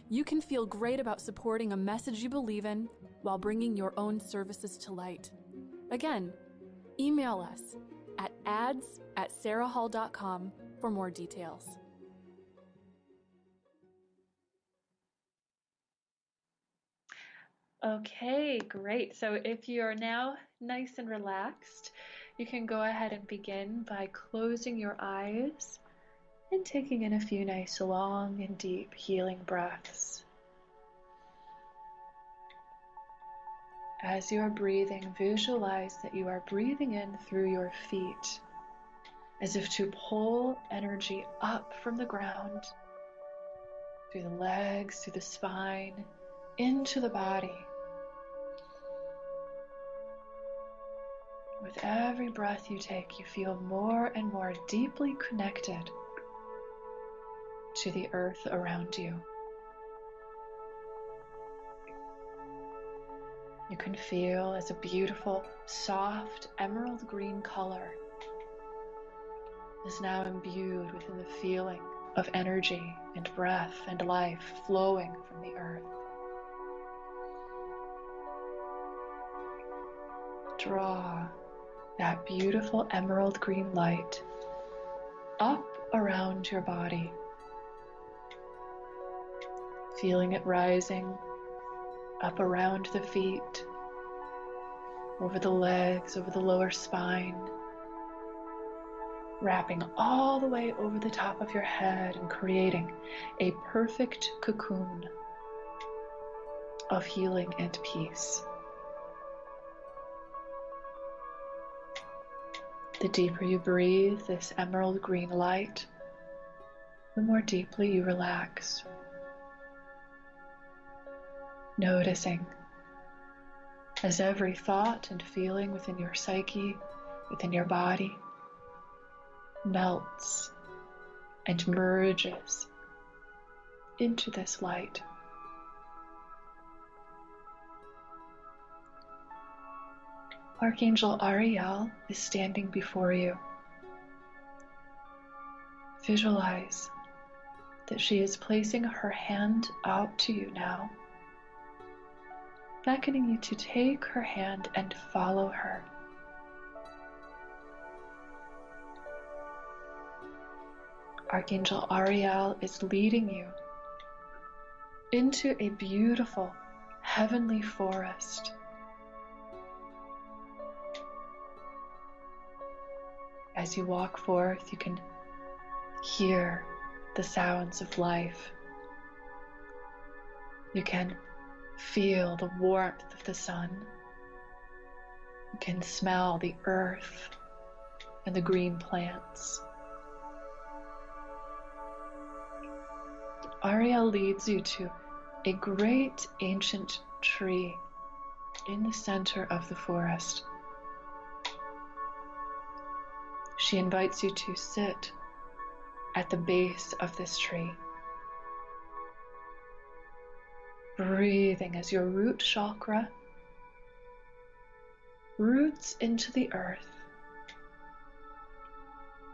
You can feel great about supporting a message you believe in while bringing your own services to light. Again, email us at ads@sarahhall.com for more details. Okay, great. So if you're now nice and relaxed, you can go ahead and begin by closing your eyes and taking in a few nice, long and deep healing breaths. As you are breathing, visualize that you are breathing in through your feet, as if to pull energy up from the ground, through the legs, through the spine, into the body. With every breath you take, you feel more and more deeply connected to the earth around you. You can feel as a beautiful, soft, emerald green color is now imbued within the feeling of energy and breath and life flowing from the earth. Draw that beautiful emerald green light up around your body, feeling it rising up around the feet, over the legs, over the lower spine, wrapping all the way over the top of your head and creating a perfect cocoon of healing and peace. The deeper you breathe this emerald green light, the more deeply you relax. Noticing as every thought and feeling within your psyche, within your body, melts and merges into this light. Archangel Arielle is standing before you. Visualize that she is placing her hand out to you now, beckoning you to take her hand and follow her. Archangel Arielle is leading you into a beautiful heavenly forest. As you walk forth, you can hear the sounds of life. You can feel the warmth of the sun. You can smell the earth and the green plants. Arielle leads you to a great ancient tree in the center of the forest. She invites you to sit at the base of this tree, breathing as your root chakra roots into the earth,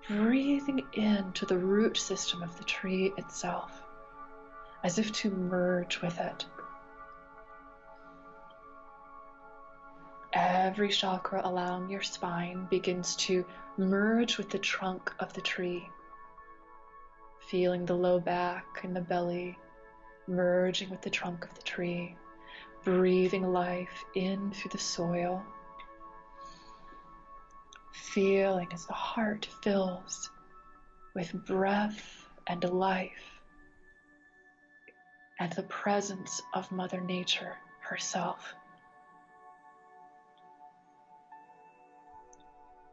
breathing into the root system of the tree itself, as if to merge with it. Every chakra along your spine begins to merge with the trunk of the tree, feeling the low back and the belly merging with the trunk of the tree, breathing life in through the soil, feeling as the heart fills with breath and life and the presence of Mother Nature herself.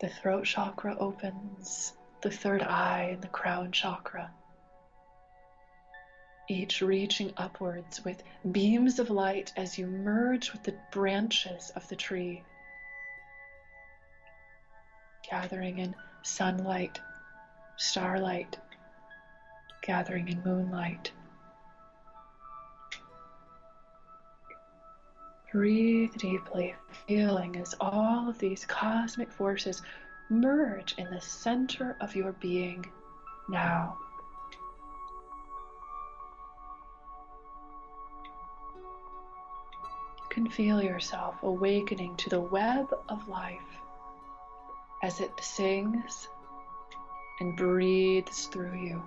The throat chakra opens, the third eye and the crown chakra, each reaching upwards with beams of light as you merge with the branches of the tree, gathering in sunlight, starlight, gathering in moonlight. Breathe deeply, feeling as all of these cosmic forces merge in the center of your being now. You can feel yourself awakening to the web of life as it sings and breathes through you.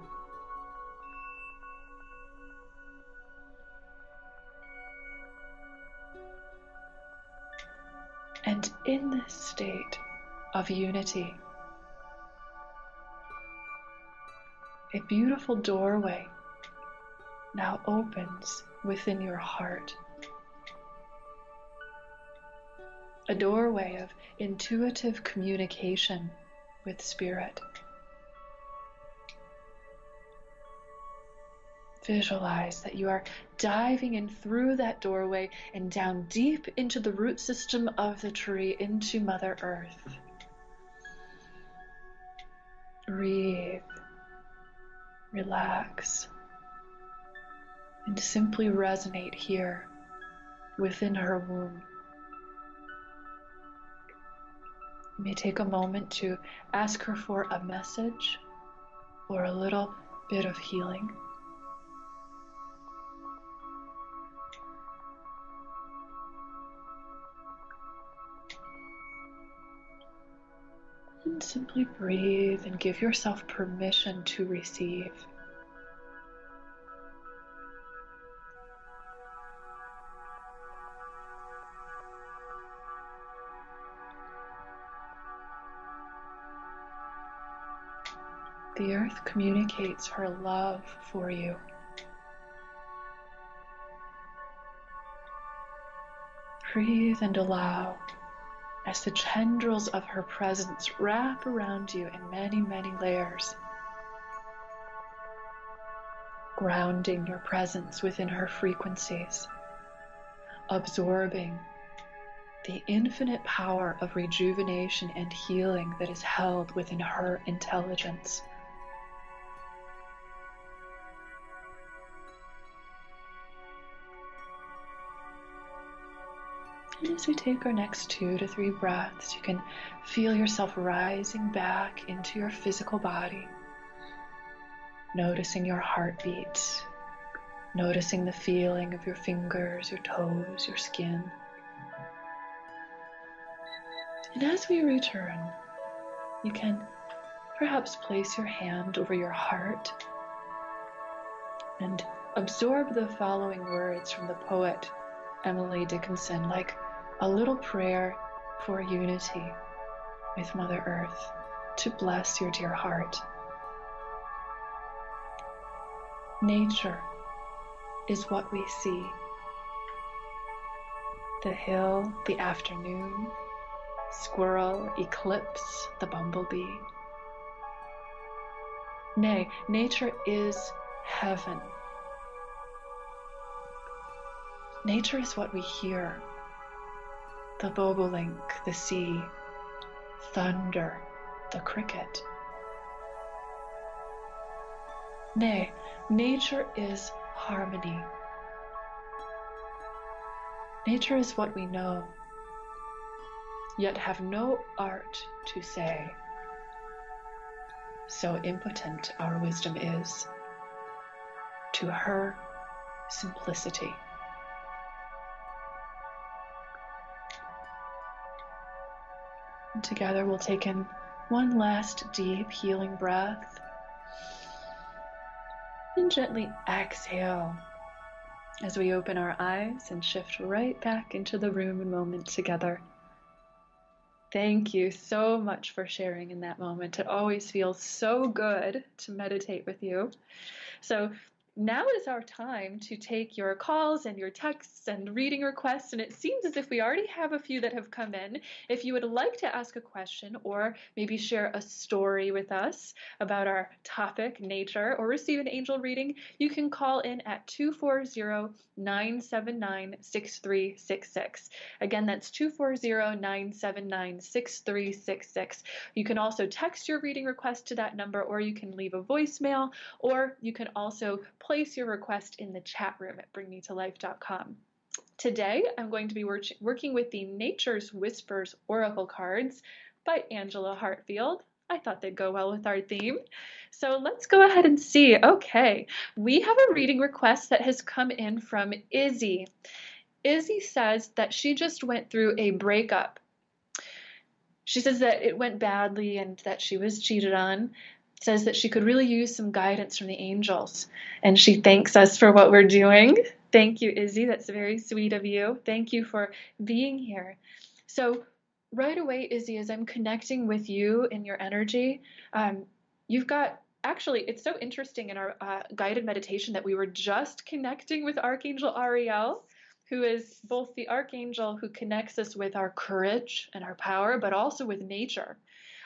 And in this state of unity, a beautiful doorway now opens within your heart. A doorway of intuitive communication with Spirit. Visualize that you are diving in through that doorway and down deep into the root system of the tree, into Mother Earth. Breathe, relax, and simply resonate here within her womb. You may take a moment to ask her for a message or a little bit of healing. And simply breathe and give yourself permission to receive. The earth communicates her love for you. Breathe and allow as the tendrils of her presence wrap around you in many, many layers, grounding your presence within her frequencies, absorbing the infinite power of rejuvenation and healing that is held within her intelligence. And as we take our next 2 to 3 breaths, you can feel yourself rising back into your physical body, noticing your heartbeat, noticing the feeling of your fingers, your toes, your skin. And as we return, you can perhaps place your hand over your heart and absorb the following words from the poet Emily Dickinson, like a little prayer for unity with Mother Earth to bless your dear heart. Nature is what we see. The hill, the afternoon, squirrel, eclipse, the bumblebee. Nay, nature is heaven. Nature is what we hear. The bobolink, the sea, thunder, the cricket. Nay, nature is harmony. Nature is what we know, yet have no art to say. So impotent our wisdom is to her simplicity. And together we'll take in one last deep healing breath and gently exhale as we open our eyes and shift right back into the room and moment together. Thank you so much for sharing in that moment. It always feels so good to meditate with you. So now is our time to take your calls and your texts and reading requests, and it seems as if we already have a few that have come in. If you would like to ask a question or maybe share a story with us about our topic, nature, or receive an angel reading, you can call in at 240-979-6366. Again, that's 240-979-6366. You can also text your reading request to that number, or you can leave a voicemail, or you can also place your request in the chat room at bringmetolife.com. Today, I'm going to be working with the Nature's Whispers Oracle cards by Angela Hartfield. I thought they'd go well with our theme. So let's go ahead and see. Okay, we have a reading request that has come in from Izzy. Izzy says that she just went through a breakup. She says that it went badly and that she was cheated on. says that she could really use some guidance from the angels, and she thanks us for what we're doing. Thank you, Izzy. That's very sweet of you. Thank you for being here. So right away, Izzy, as I'm connecting with you in your energy, you've got actually, it's so interesting in our guided meditation that we were just connecting with Archangel Arielle, who is both the archangel who connects us with our courage and our power, but also with nature.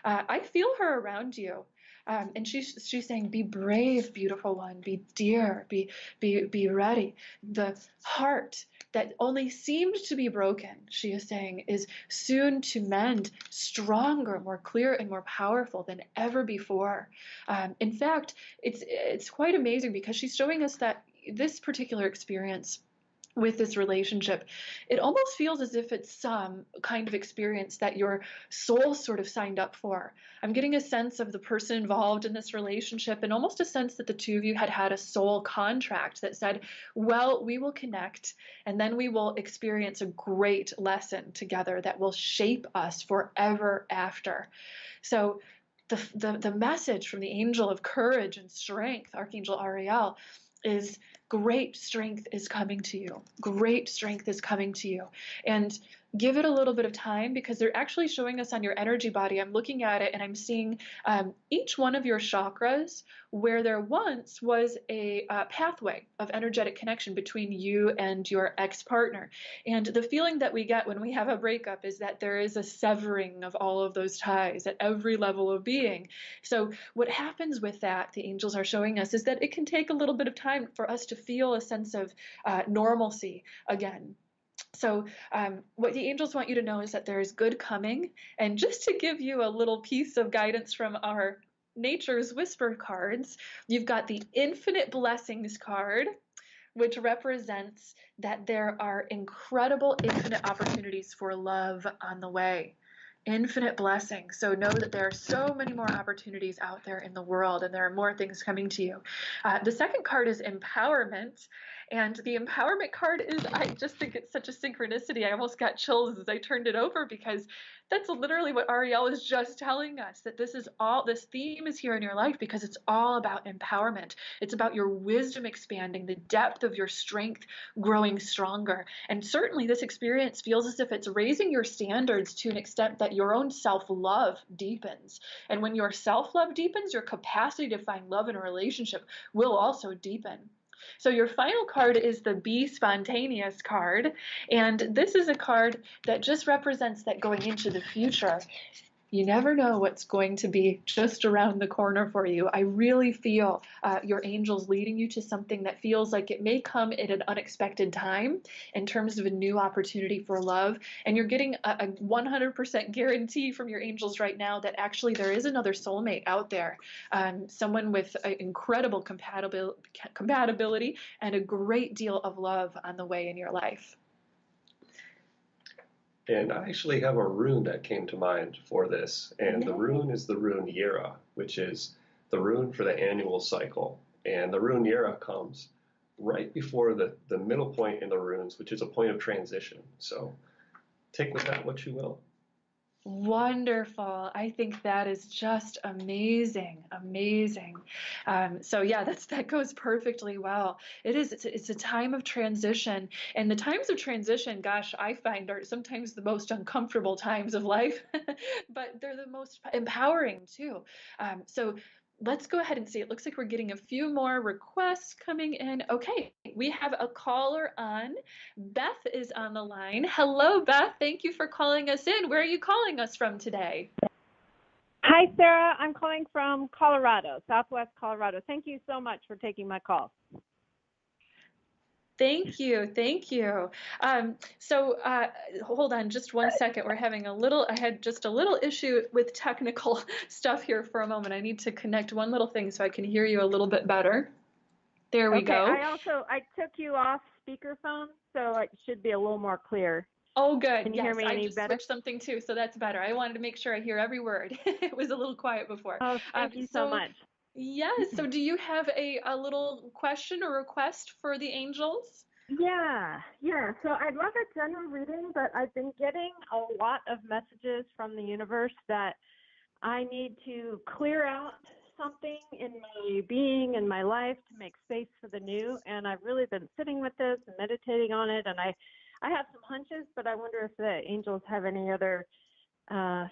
I feel her around you. And she's saying, be brave, beautiful one, be dear, be ready. The heart that only seemed to be broken, she is saying, is soon to mend, stronger, more clear, and more powerful than ever before. In fact, it's quite amazing because she's showing us that this particular experience with this relationship, it almost feels as if it's some kind of experience that your soul sort of signed up for. I'm getting a sense of the person involved in this relationship and almost a sense that the two of you had a soul contract that said, well, we will connect and then we will experience a great lesson together that will shape us forever after. So the message from the angel of courage and strength, Archangel Arielle, is great strength is coming to you. Great strength is coming to you. And give it a little bit of time because they're actually showing us on your energy body. I'm looking at it and I'm seeing each one of your chakras where there once was a pathway of energetic connection between you and your ex-partner. And the feeling that we get when we have a breakup is that there is a severing of all of those ties at every level of being. So what happens with that, the angels are showing us, is that it can take a little bit of time for us to feel a sense of normalcy again. So what the angels want you to know is that there is good coming. And just to give you a little piece of guidance from our Nature's Whisper cards, you've got the Infinite Blessings card, which represents that there are incredible infinite opportunities for love on the way. Infinite blessings. So know that there are so many more opportunities out there in the world and there are more things coming to you. The second card is empowerment. And the empowerment card is, I just think it's such a synchronicity. I almost got chills as I turned it over because that's literally what Arielle is just telling us, that this theme is here in your life because it's all about empowerment. It's about your wisdom expanding, the depth of your strength growing stronger. And certainly this experience feels as if it's raising your standards to an extent that your own self-love deepens. And when your self-love deepens, your capacity to find love in a relationship will also deepen. So your final card is the Be Spontaneous card. And this is a card that just represents that going into the future. You never know what's going to be just around the corner for you. I really feel your angels leading you to something that feels like it may come at an unexpected time in terms of a new opportunity for love. And you're getting a 100% guarantee from your angels right now that actually there is another soulmate out there, someone with incredible compatibility and a great deal of love on the way in your life. And I actually have a rune that came to mind for this, and the rune is the rune Yera, which is the rune for the annual cycle. And the rune Yera comes right before the middle point in the runes, which is a point of transition. So take with that what you will. Wonderful. I think that is just amazing, amazing. So yeah, that goes perfectly well. It's a time of transition, and the times of transition, gosh, I find are sometimes the most uncomfortable times of life, but they're the most empowering too. So let's go ahead and see. It looks like we're getting a few more requests coming in. Okay, we have a caller on. Beth is on the line. Hello, Beth. Thank you for calling us in. Where are you calling us from today? Hi, Sarah. I'm calling from Colorado, Southwest Colorado. Thank you so much for taking my call. Thank you. Thank you. So hold on just one second. I had just a little issue with technical stuff here for a moment. I need to connect one little thing so I can hear you a little bit better. There we go. I took you off speakerphone, so it should be a little more clear. Oh, good. Can you hear me any I just better? switched something too, so that's better. I wanted to make sure I hear every word. It was a little quiet before. Oh, thank you so much. Yes. So do you have a little question or request for the angels? Yeah. So I'd love a general reading, but I've been getting a lot of messages from the universe that I need to clear out something in my being and my life to make space for the new. And I've really been sitting with this and meditating on it. And I have some hunches, but I wonder if the angels have any other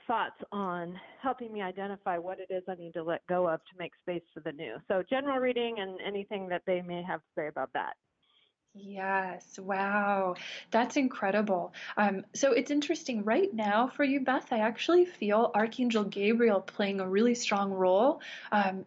thoughts on helping me identify what it is I need to let go of to make space for the new. So general reading and anything that they may have to say about that. Yes, wow, that's incredible. So it's interesting right now for you, Beth. I actually feel Archangel Gabriel playing a really strong role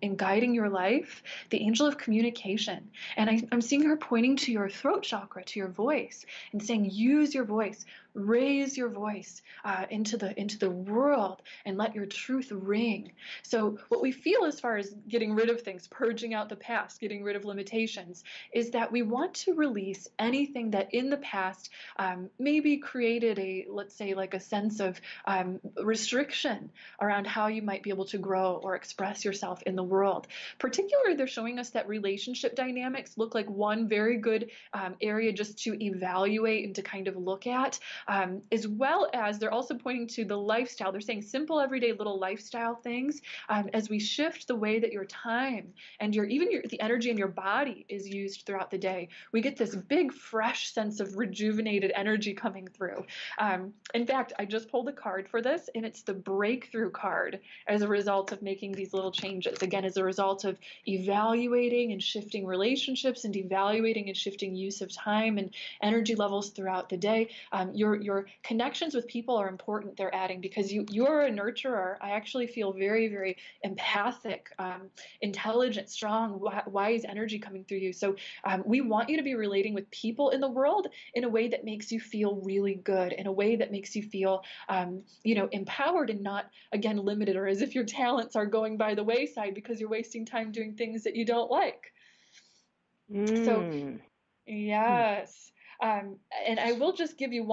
in guiding your life, the angel of communication. And I'm seeing her pointing to your throat chakra, to your voice, and saying, use your voice, raise your voice into the world, and let your truth ring. So what we feel as far as getting rid of things, purging out the past, getting rid of limitations, is that we want to release anything that in the past maybe created let's say, like a sense of restriction around how you might be able to grow or express yourself in the world. Particularly, they're showing us that relationship dynamics look like one very good area just to evaluate and to kind of look at, as well as they're also pointing to the lifestyle. They're saying simple, everyday little lifestyle things as we shift the way that your time and the energy in your body is used throughout the day. We get this big, fresh sense of rejuvenated energy coming through. In fact, I just pulled a card for this, and it's the breakthrough card as a result of making these little changes. Again, as a result of evaluating and shifting relationships and evaluating and shifting use of time and energy levels throughout the day. Your connections with people are important, they're adding, because you're a nurturer. I actually feel very, very empathic, intelligent, strong, wise energy coming through you. So we want you to be relating with people in the world in a way that makes you feel really good, in a way that makes you feel, empowered and not, again, limited, or as if your talents are going by the wayside because you're wasting time doing things that you don't like. So, yes. And I will just give you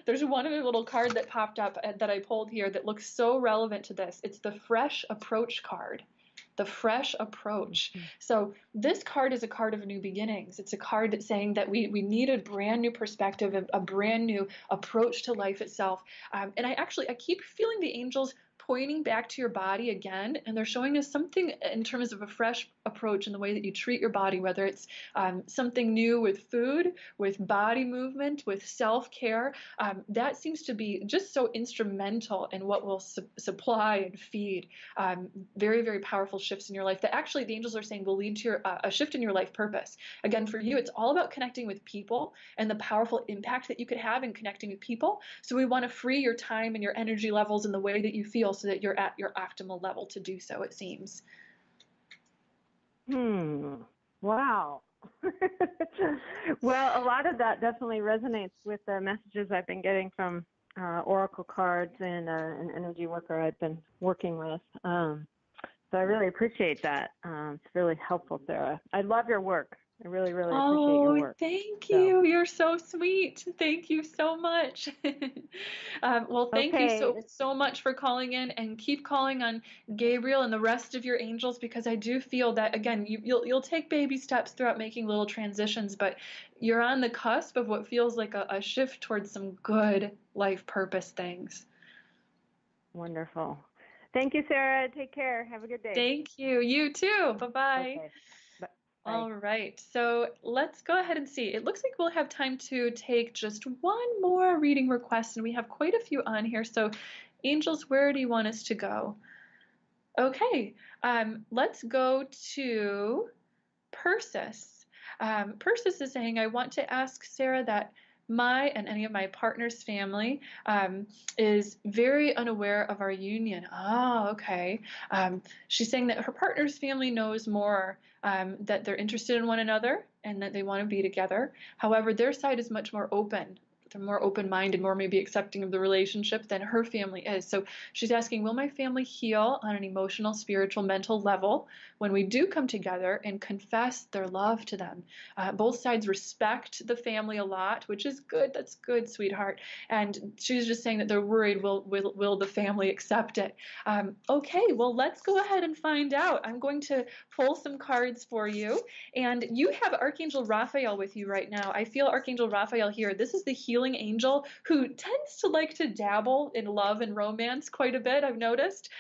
there's one other little card that popped up that I pulled here that looks so relevant to this. It's the Fresh Approach card. The fresh approach. So this card is a card of new beginnings. It's a card that's saying that we need a brand new perspective, a brand new approach to life itself. And I keep feeling the angels pointing back to your body again, and they're showing us something in terms of a fresh approach in the way that you treat your body, whether it's something new with food, with body movement, with self-care. That seems to be just so instrumental in what will supply and feed very, very powerful shifts in your life that actually the angels are saying will lead to a shift in your life purpose. Again, for you, it's all about connecting with people and the powerful impact that you could have in connecting with people. So we want to free your time and your energy levels in the way that you feel so that you're at your optimal level to do so, it seems. Wow. Well, a lot of that definitely resonates with the messages I've been getting from oracle cards and an energy worker I've been working with. So I really appreciate that. It's really helpful, Sarah. I love your work. I really, really appreciate your work. Thank you. You're so sweet. Thank you so much. Well, thank you so much for calling in, and keep calling on Gabriel and the rest of your angels, because I do feel that, again, you'll take baby steps throughout making little transitions, but you're on the cusp of what feels like a shift towards some good life purpose things. Wonderful. Thank you, Sarah. Take care. Have a good day. Thank you. You too. Bye-bye. Okay. Bye. All right, so let's go ahead and see. It looks like we'll have time to take just one more reading request, and we have quite a few on here. So, angels, where do you want us to go? Okay, let's go to Persis. Persis is saying, I want to ask Sarah that my and any of my partner's family is very unaware of our union. Oh, okay. She's saying that her partner's family knows more, that they're interested in one another and that they want to be together. However, their side is much more open. They're more open-minded, more maybe accepting of the relationship than her family is. So she's asking, will my family heal on an emotional, spiritual, mental level when we do come together and confess their love to them? Both sides respect the family a lot, which is good. That's good, sweetheart. And she's just saying that they're worried, will the family accept it? Okay, well, let's go ahead and find out. I'm going to pull some cards for you. And you have Archangel Raphael with you right now. I feel Archangel Raphael here. This is the healing healing angel who tends to like to dabble in love and romance quite a bit, I've noticed.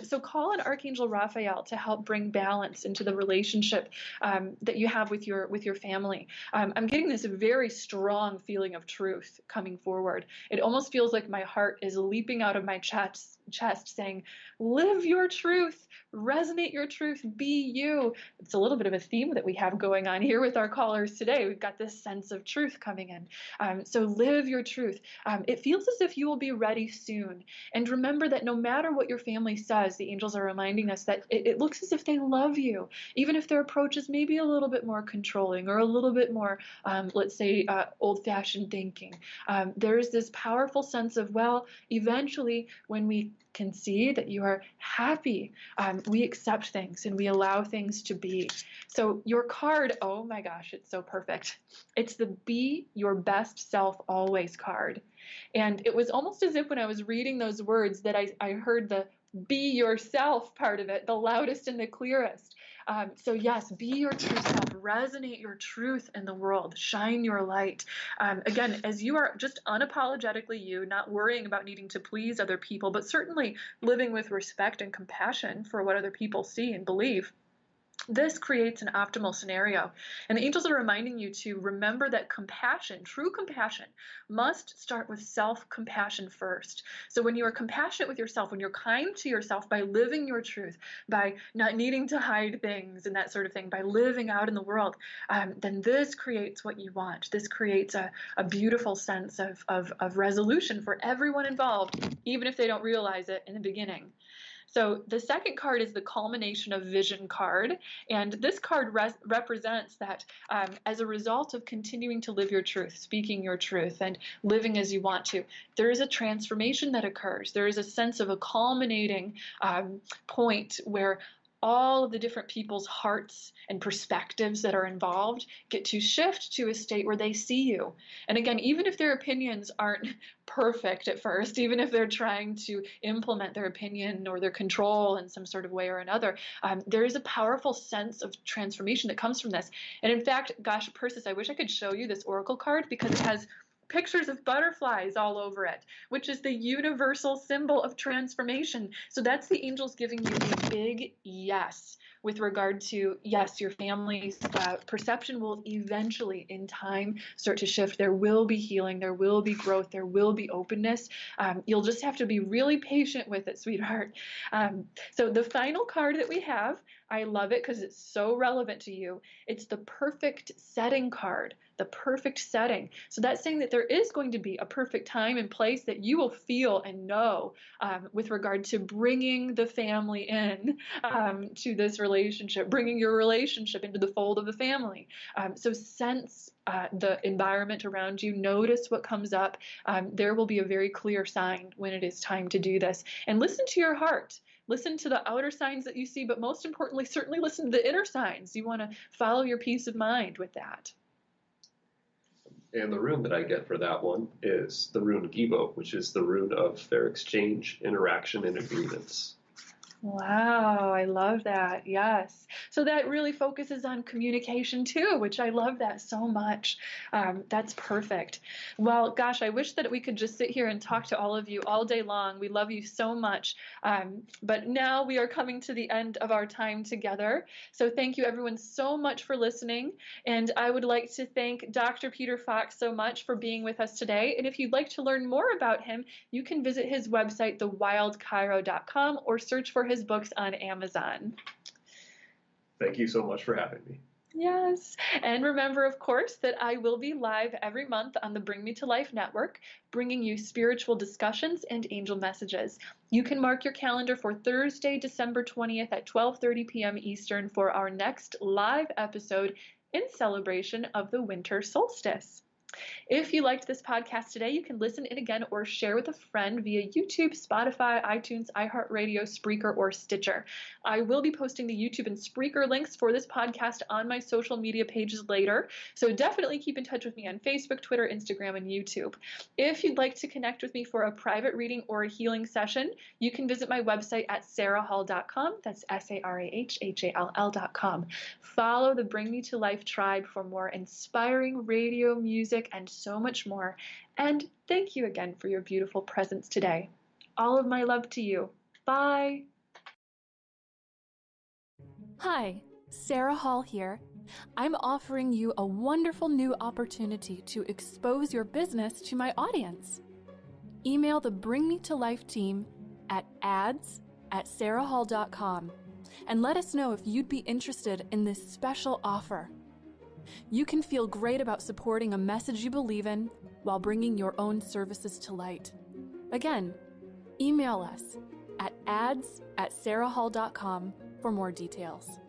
So call on Archangel Raphael to help bring balance into the relationship that you have with your family. I'm getting this very strong feeling of truth coming forward. It almost feels like my heart is leaping out of my chest saying, live your truth, resonate your truth, be you. It's a little bit of a theme that we have going on here with our callers today. We've got this sense of truth coming in. So live your truth. It feels as if you will be ready soon. And remember that no matter what your family says, the angels are reminding us that it looks as if they love you, even if their approach is maybe a little bit more controlling or a little bit more, let's say, old-fashioned thinking. There is this powerful sense of, well, eventually when we can see that you are happy, we accept things and we allow things to be. So your card, oh my gosh, it's so perfect. It's the Be Your Best Self Always card. And it was almost as if when I was reading those words that I heard the be yourself part of it, the loudest and the clearest. So yes, be your true self, resonate your truth in the world, shine your light. Again, as you are just unapologetically you, not worrying about needing to please other people, but certainly living with respect and compassion for what other people see and believe. This creates an optimal scenario. And the angels are reminding you to remember that compassion, true compassion, must start with self-compassion first. So when you are compassionate with yourself, when you're kind to yourself by living your truth, by not needing to hide things and that sort of thing, by living out in the world, then this creates what you want. This creates a beautiful sense of resolution for everyone involved, even if they don't realize it in the beginning. So the second card is the culmination of vision card. And this card represents that as a result of continuing to live your truth, speaking your truth, and living as you want to, there is a transformation that occurs. There is a sense of a culminating point where all of the different people's hearts and perspectives that are involved get to shift to a state where they see you. And again, even if their opinions aren't perfect at first, even if they're trying to implement their opinion or their control in some sort of way or another, there is a powerful sense of transformation that comes from this. And in fact, gosh, Persis, I wish I could show you this oracle card because it has pictures of butterflies all over it, which is the universal symbol of transformation. So that's the angels giving you a big yes with regard to, yes, your family's perception will eventually in time start to shift. There will be healing, there will be growth, there will be openness. You'll just have to be really patient with it, sweetheart. So the final card that we have, I love it because it's so relevant to you. It's the perfect setting card, the perfect setting. So that's saying that there is going to be a perfect time and place that you will feel and know with regard to bringing the family in to this relationship, bringing your relationship into the fold of the family. So sense the environment around you, notice what comes up. There will be a very clear sign when it is time to do this. And listen to your heart. Listen to the outer signs that you see, but most importantly, certainly listen to the inner signs. You want to follow your peace of mind with that. And the rune that I get for that one is the rune Gibo, which is the rune of their exchange, interaction, and agreements. Wow, I love that. Yes. So that really focuses on communication too, which I love that so much. That's perfect. Well, gosh, I wish that we could just sit here and talk to all of you all day long. We love you so much. But now we are coming to the end of our time together. So thank you everyone so much for listening. And I would like to thank Dr. Peter Fox so much for being with us today. And if you'd like to learn more about him, you can visit his website, thewildcairo.com, or search for his books on Amazon. Thank you so much for having me. Yes. And remember, of course, that I will be live every month on the Bring Me to Life Network, bringing you spiritual discussions and angel messages. You can mark your calendar for Thursday, December 20th at 12:30 p.m. Eastern for our next live episode in celebration of the winter solstice. If you liked this podcast today, you can listen in again or share with a friend via YouTube, Spotify, iTunes, iHeartRadio, Spreaker, or Stitcher. I will be posting the YouTube and Spreaker links for this podcast on my social media pages later, so definitely keep in touch with me on Facebook, Twitter, Instagram, and YouTube. If you'd like to connect with me for a private reading or a healing session, you can visit my website at sarahhall.com. That's sarahhall.com. Follow the Bring Me to Life tribe for more inspiring radio, music, music, and so much more. And thank you again for your beautiful presence today. All of my love to you. Bye. Hi, Sarah Hall here. I'm offering you a wonderful new opportunity to expose your business to my audience. Email the Bring Me to Life team at ads@sarahhall.com and let us know if you'd be interested in this special offer. You can feel great about supporting a message you believe in while bringing your own services to light. Again, email us at ads@sarahhall.com for more details.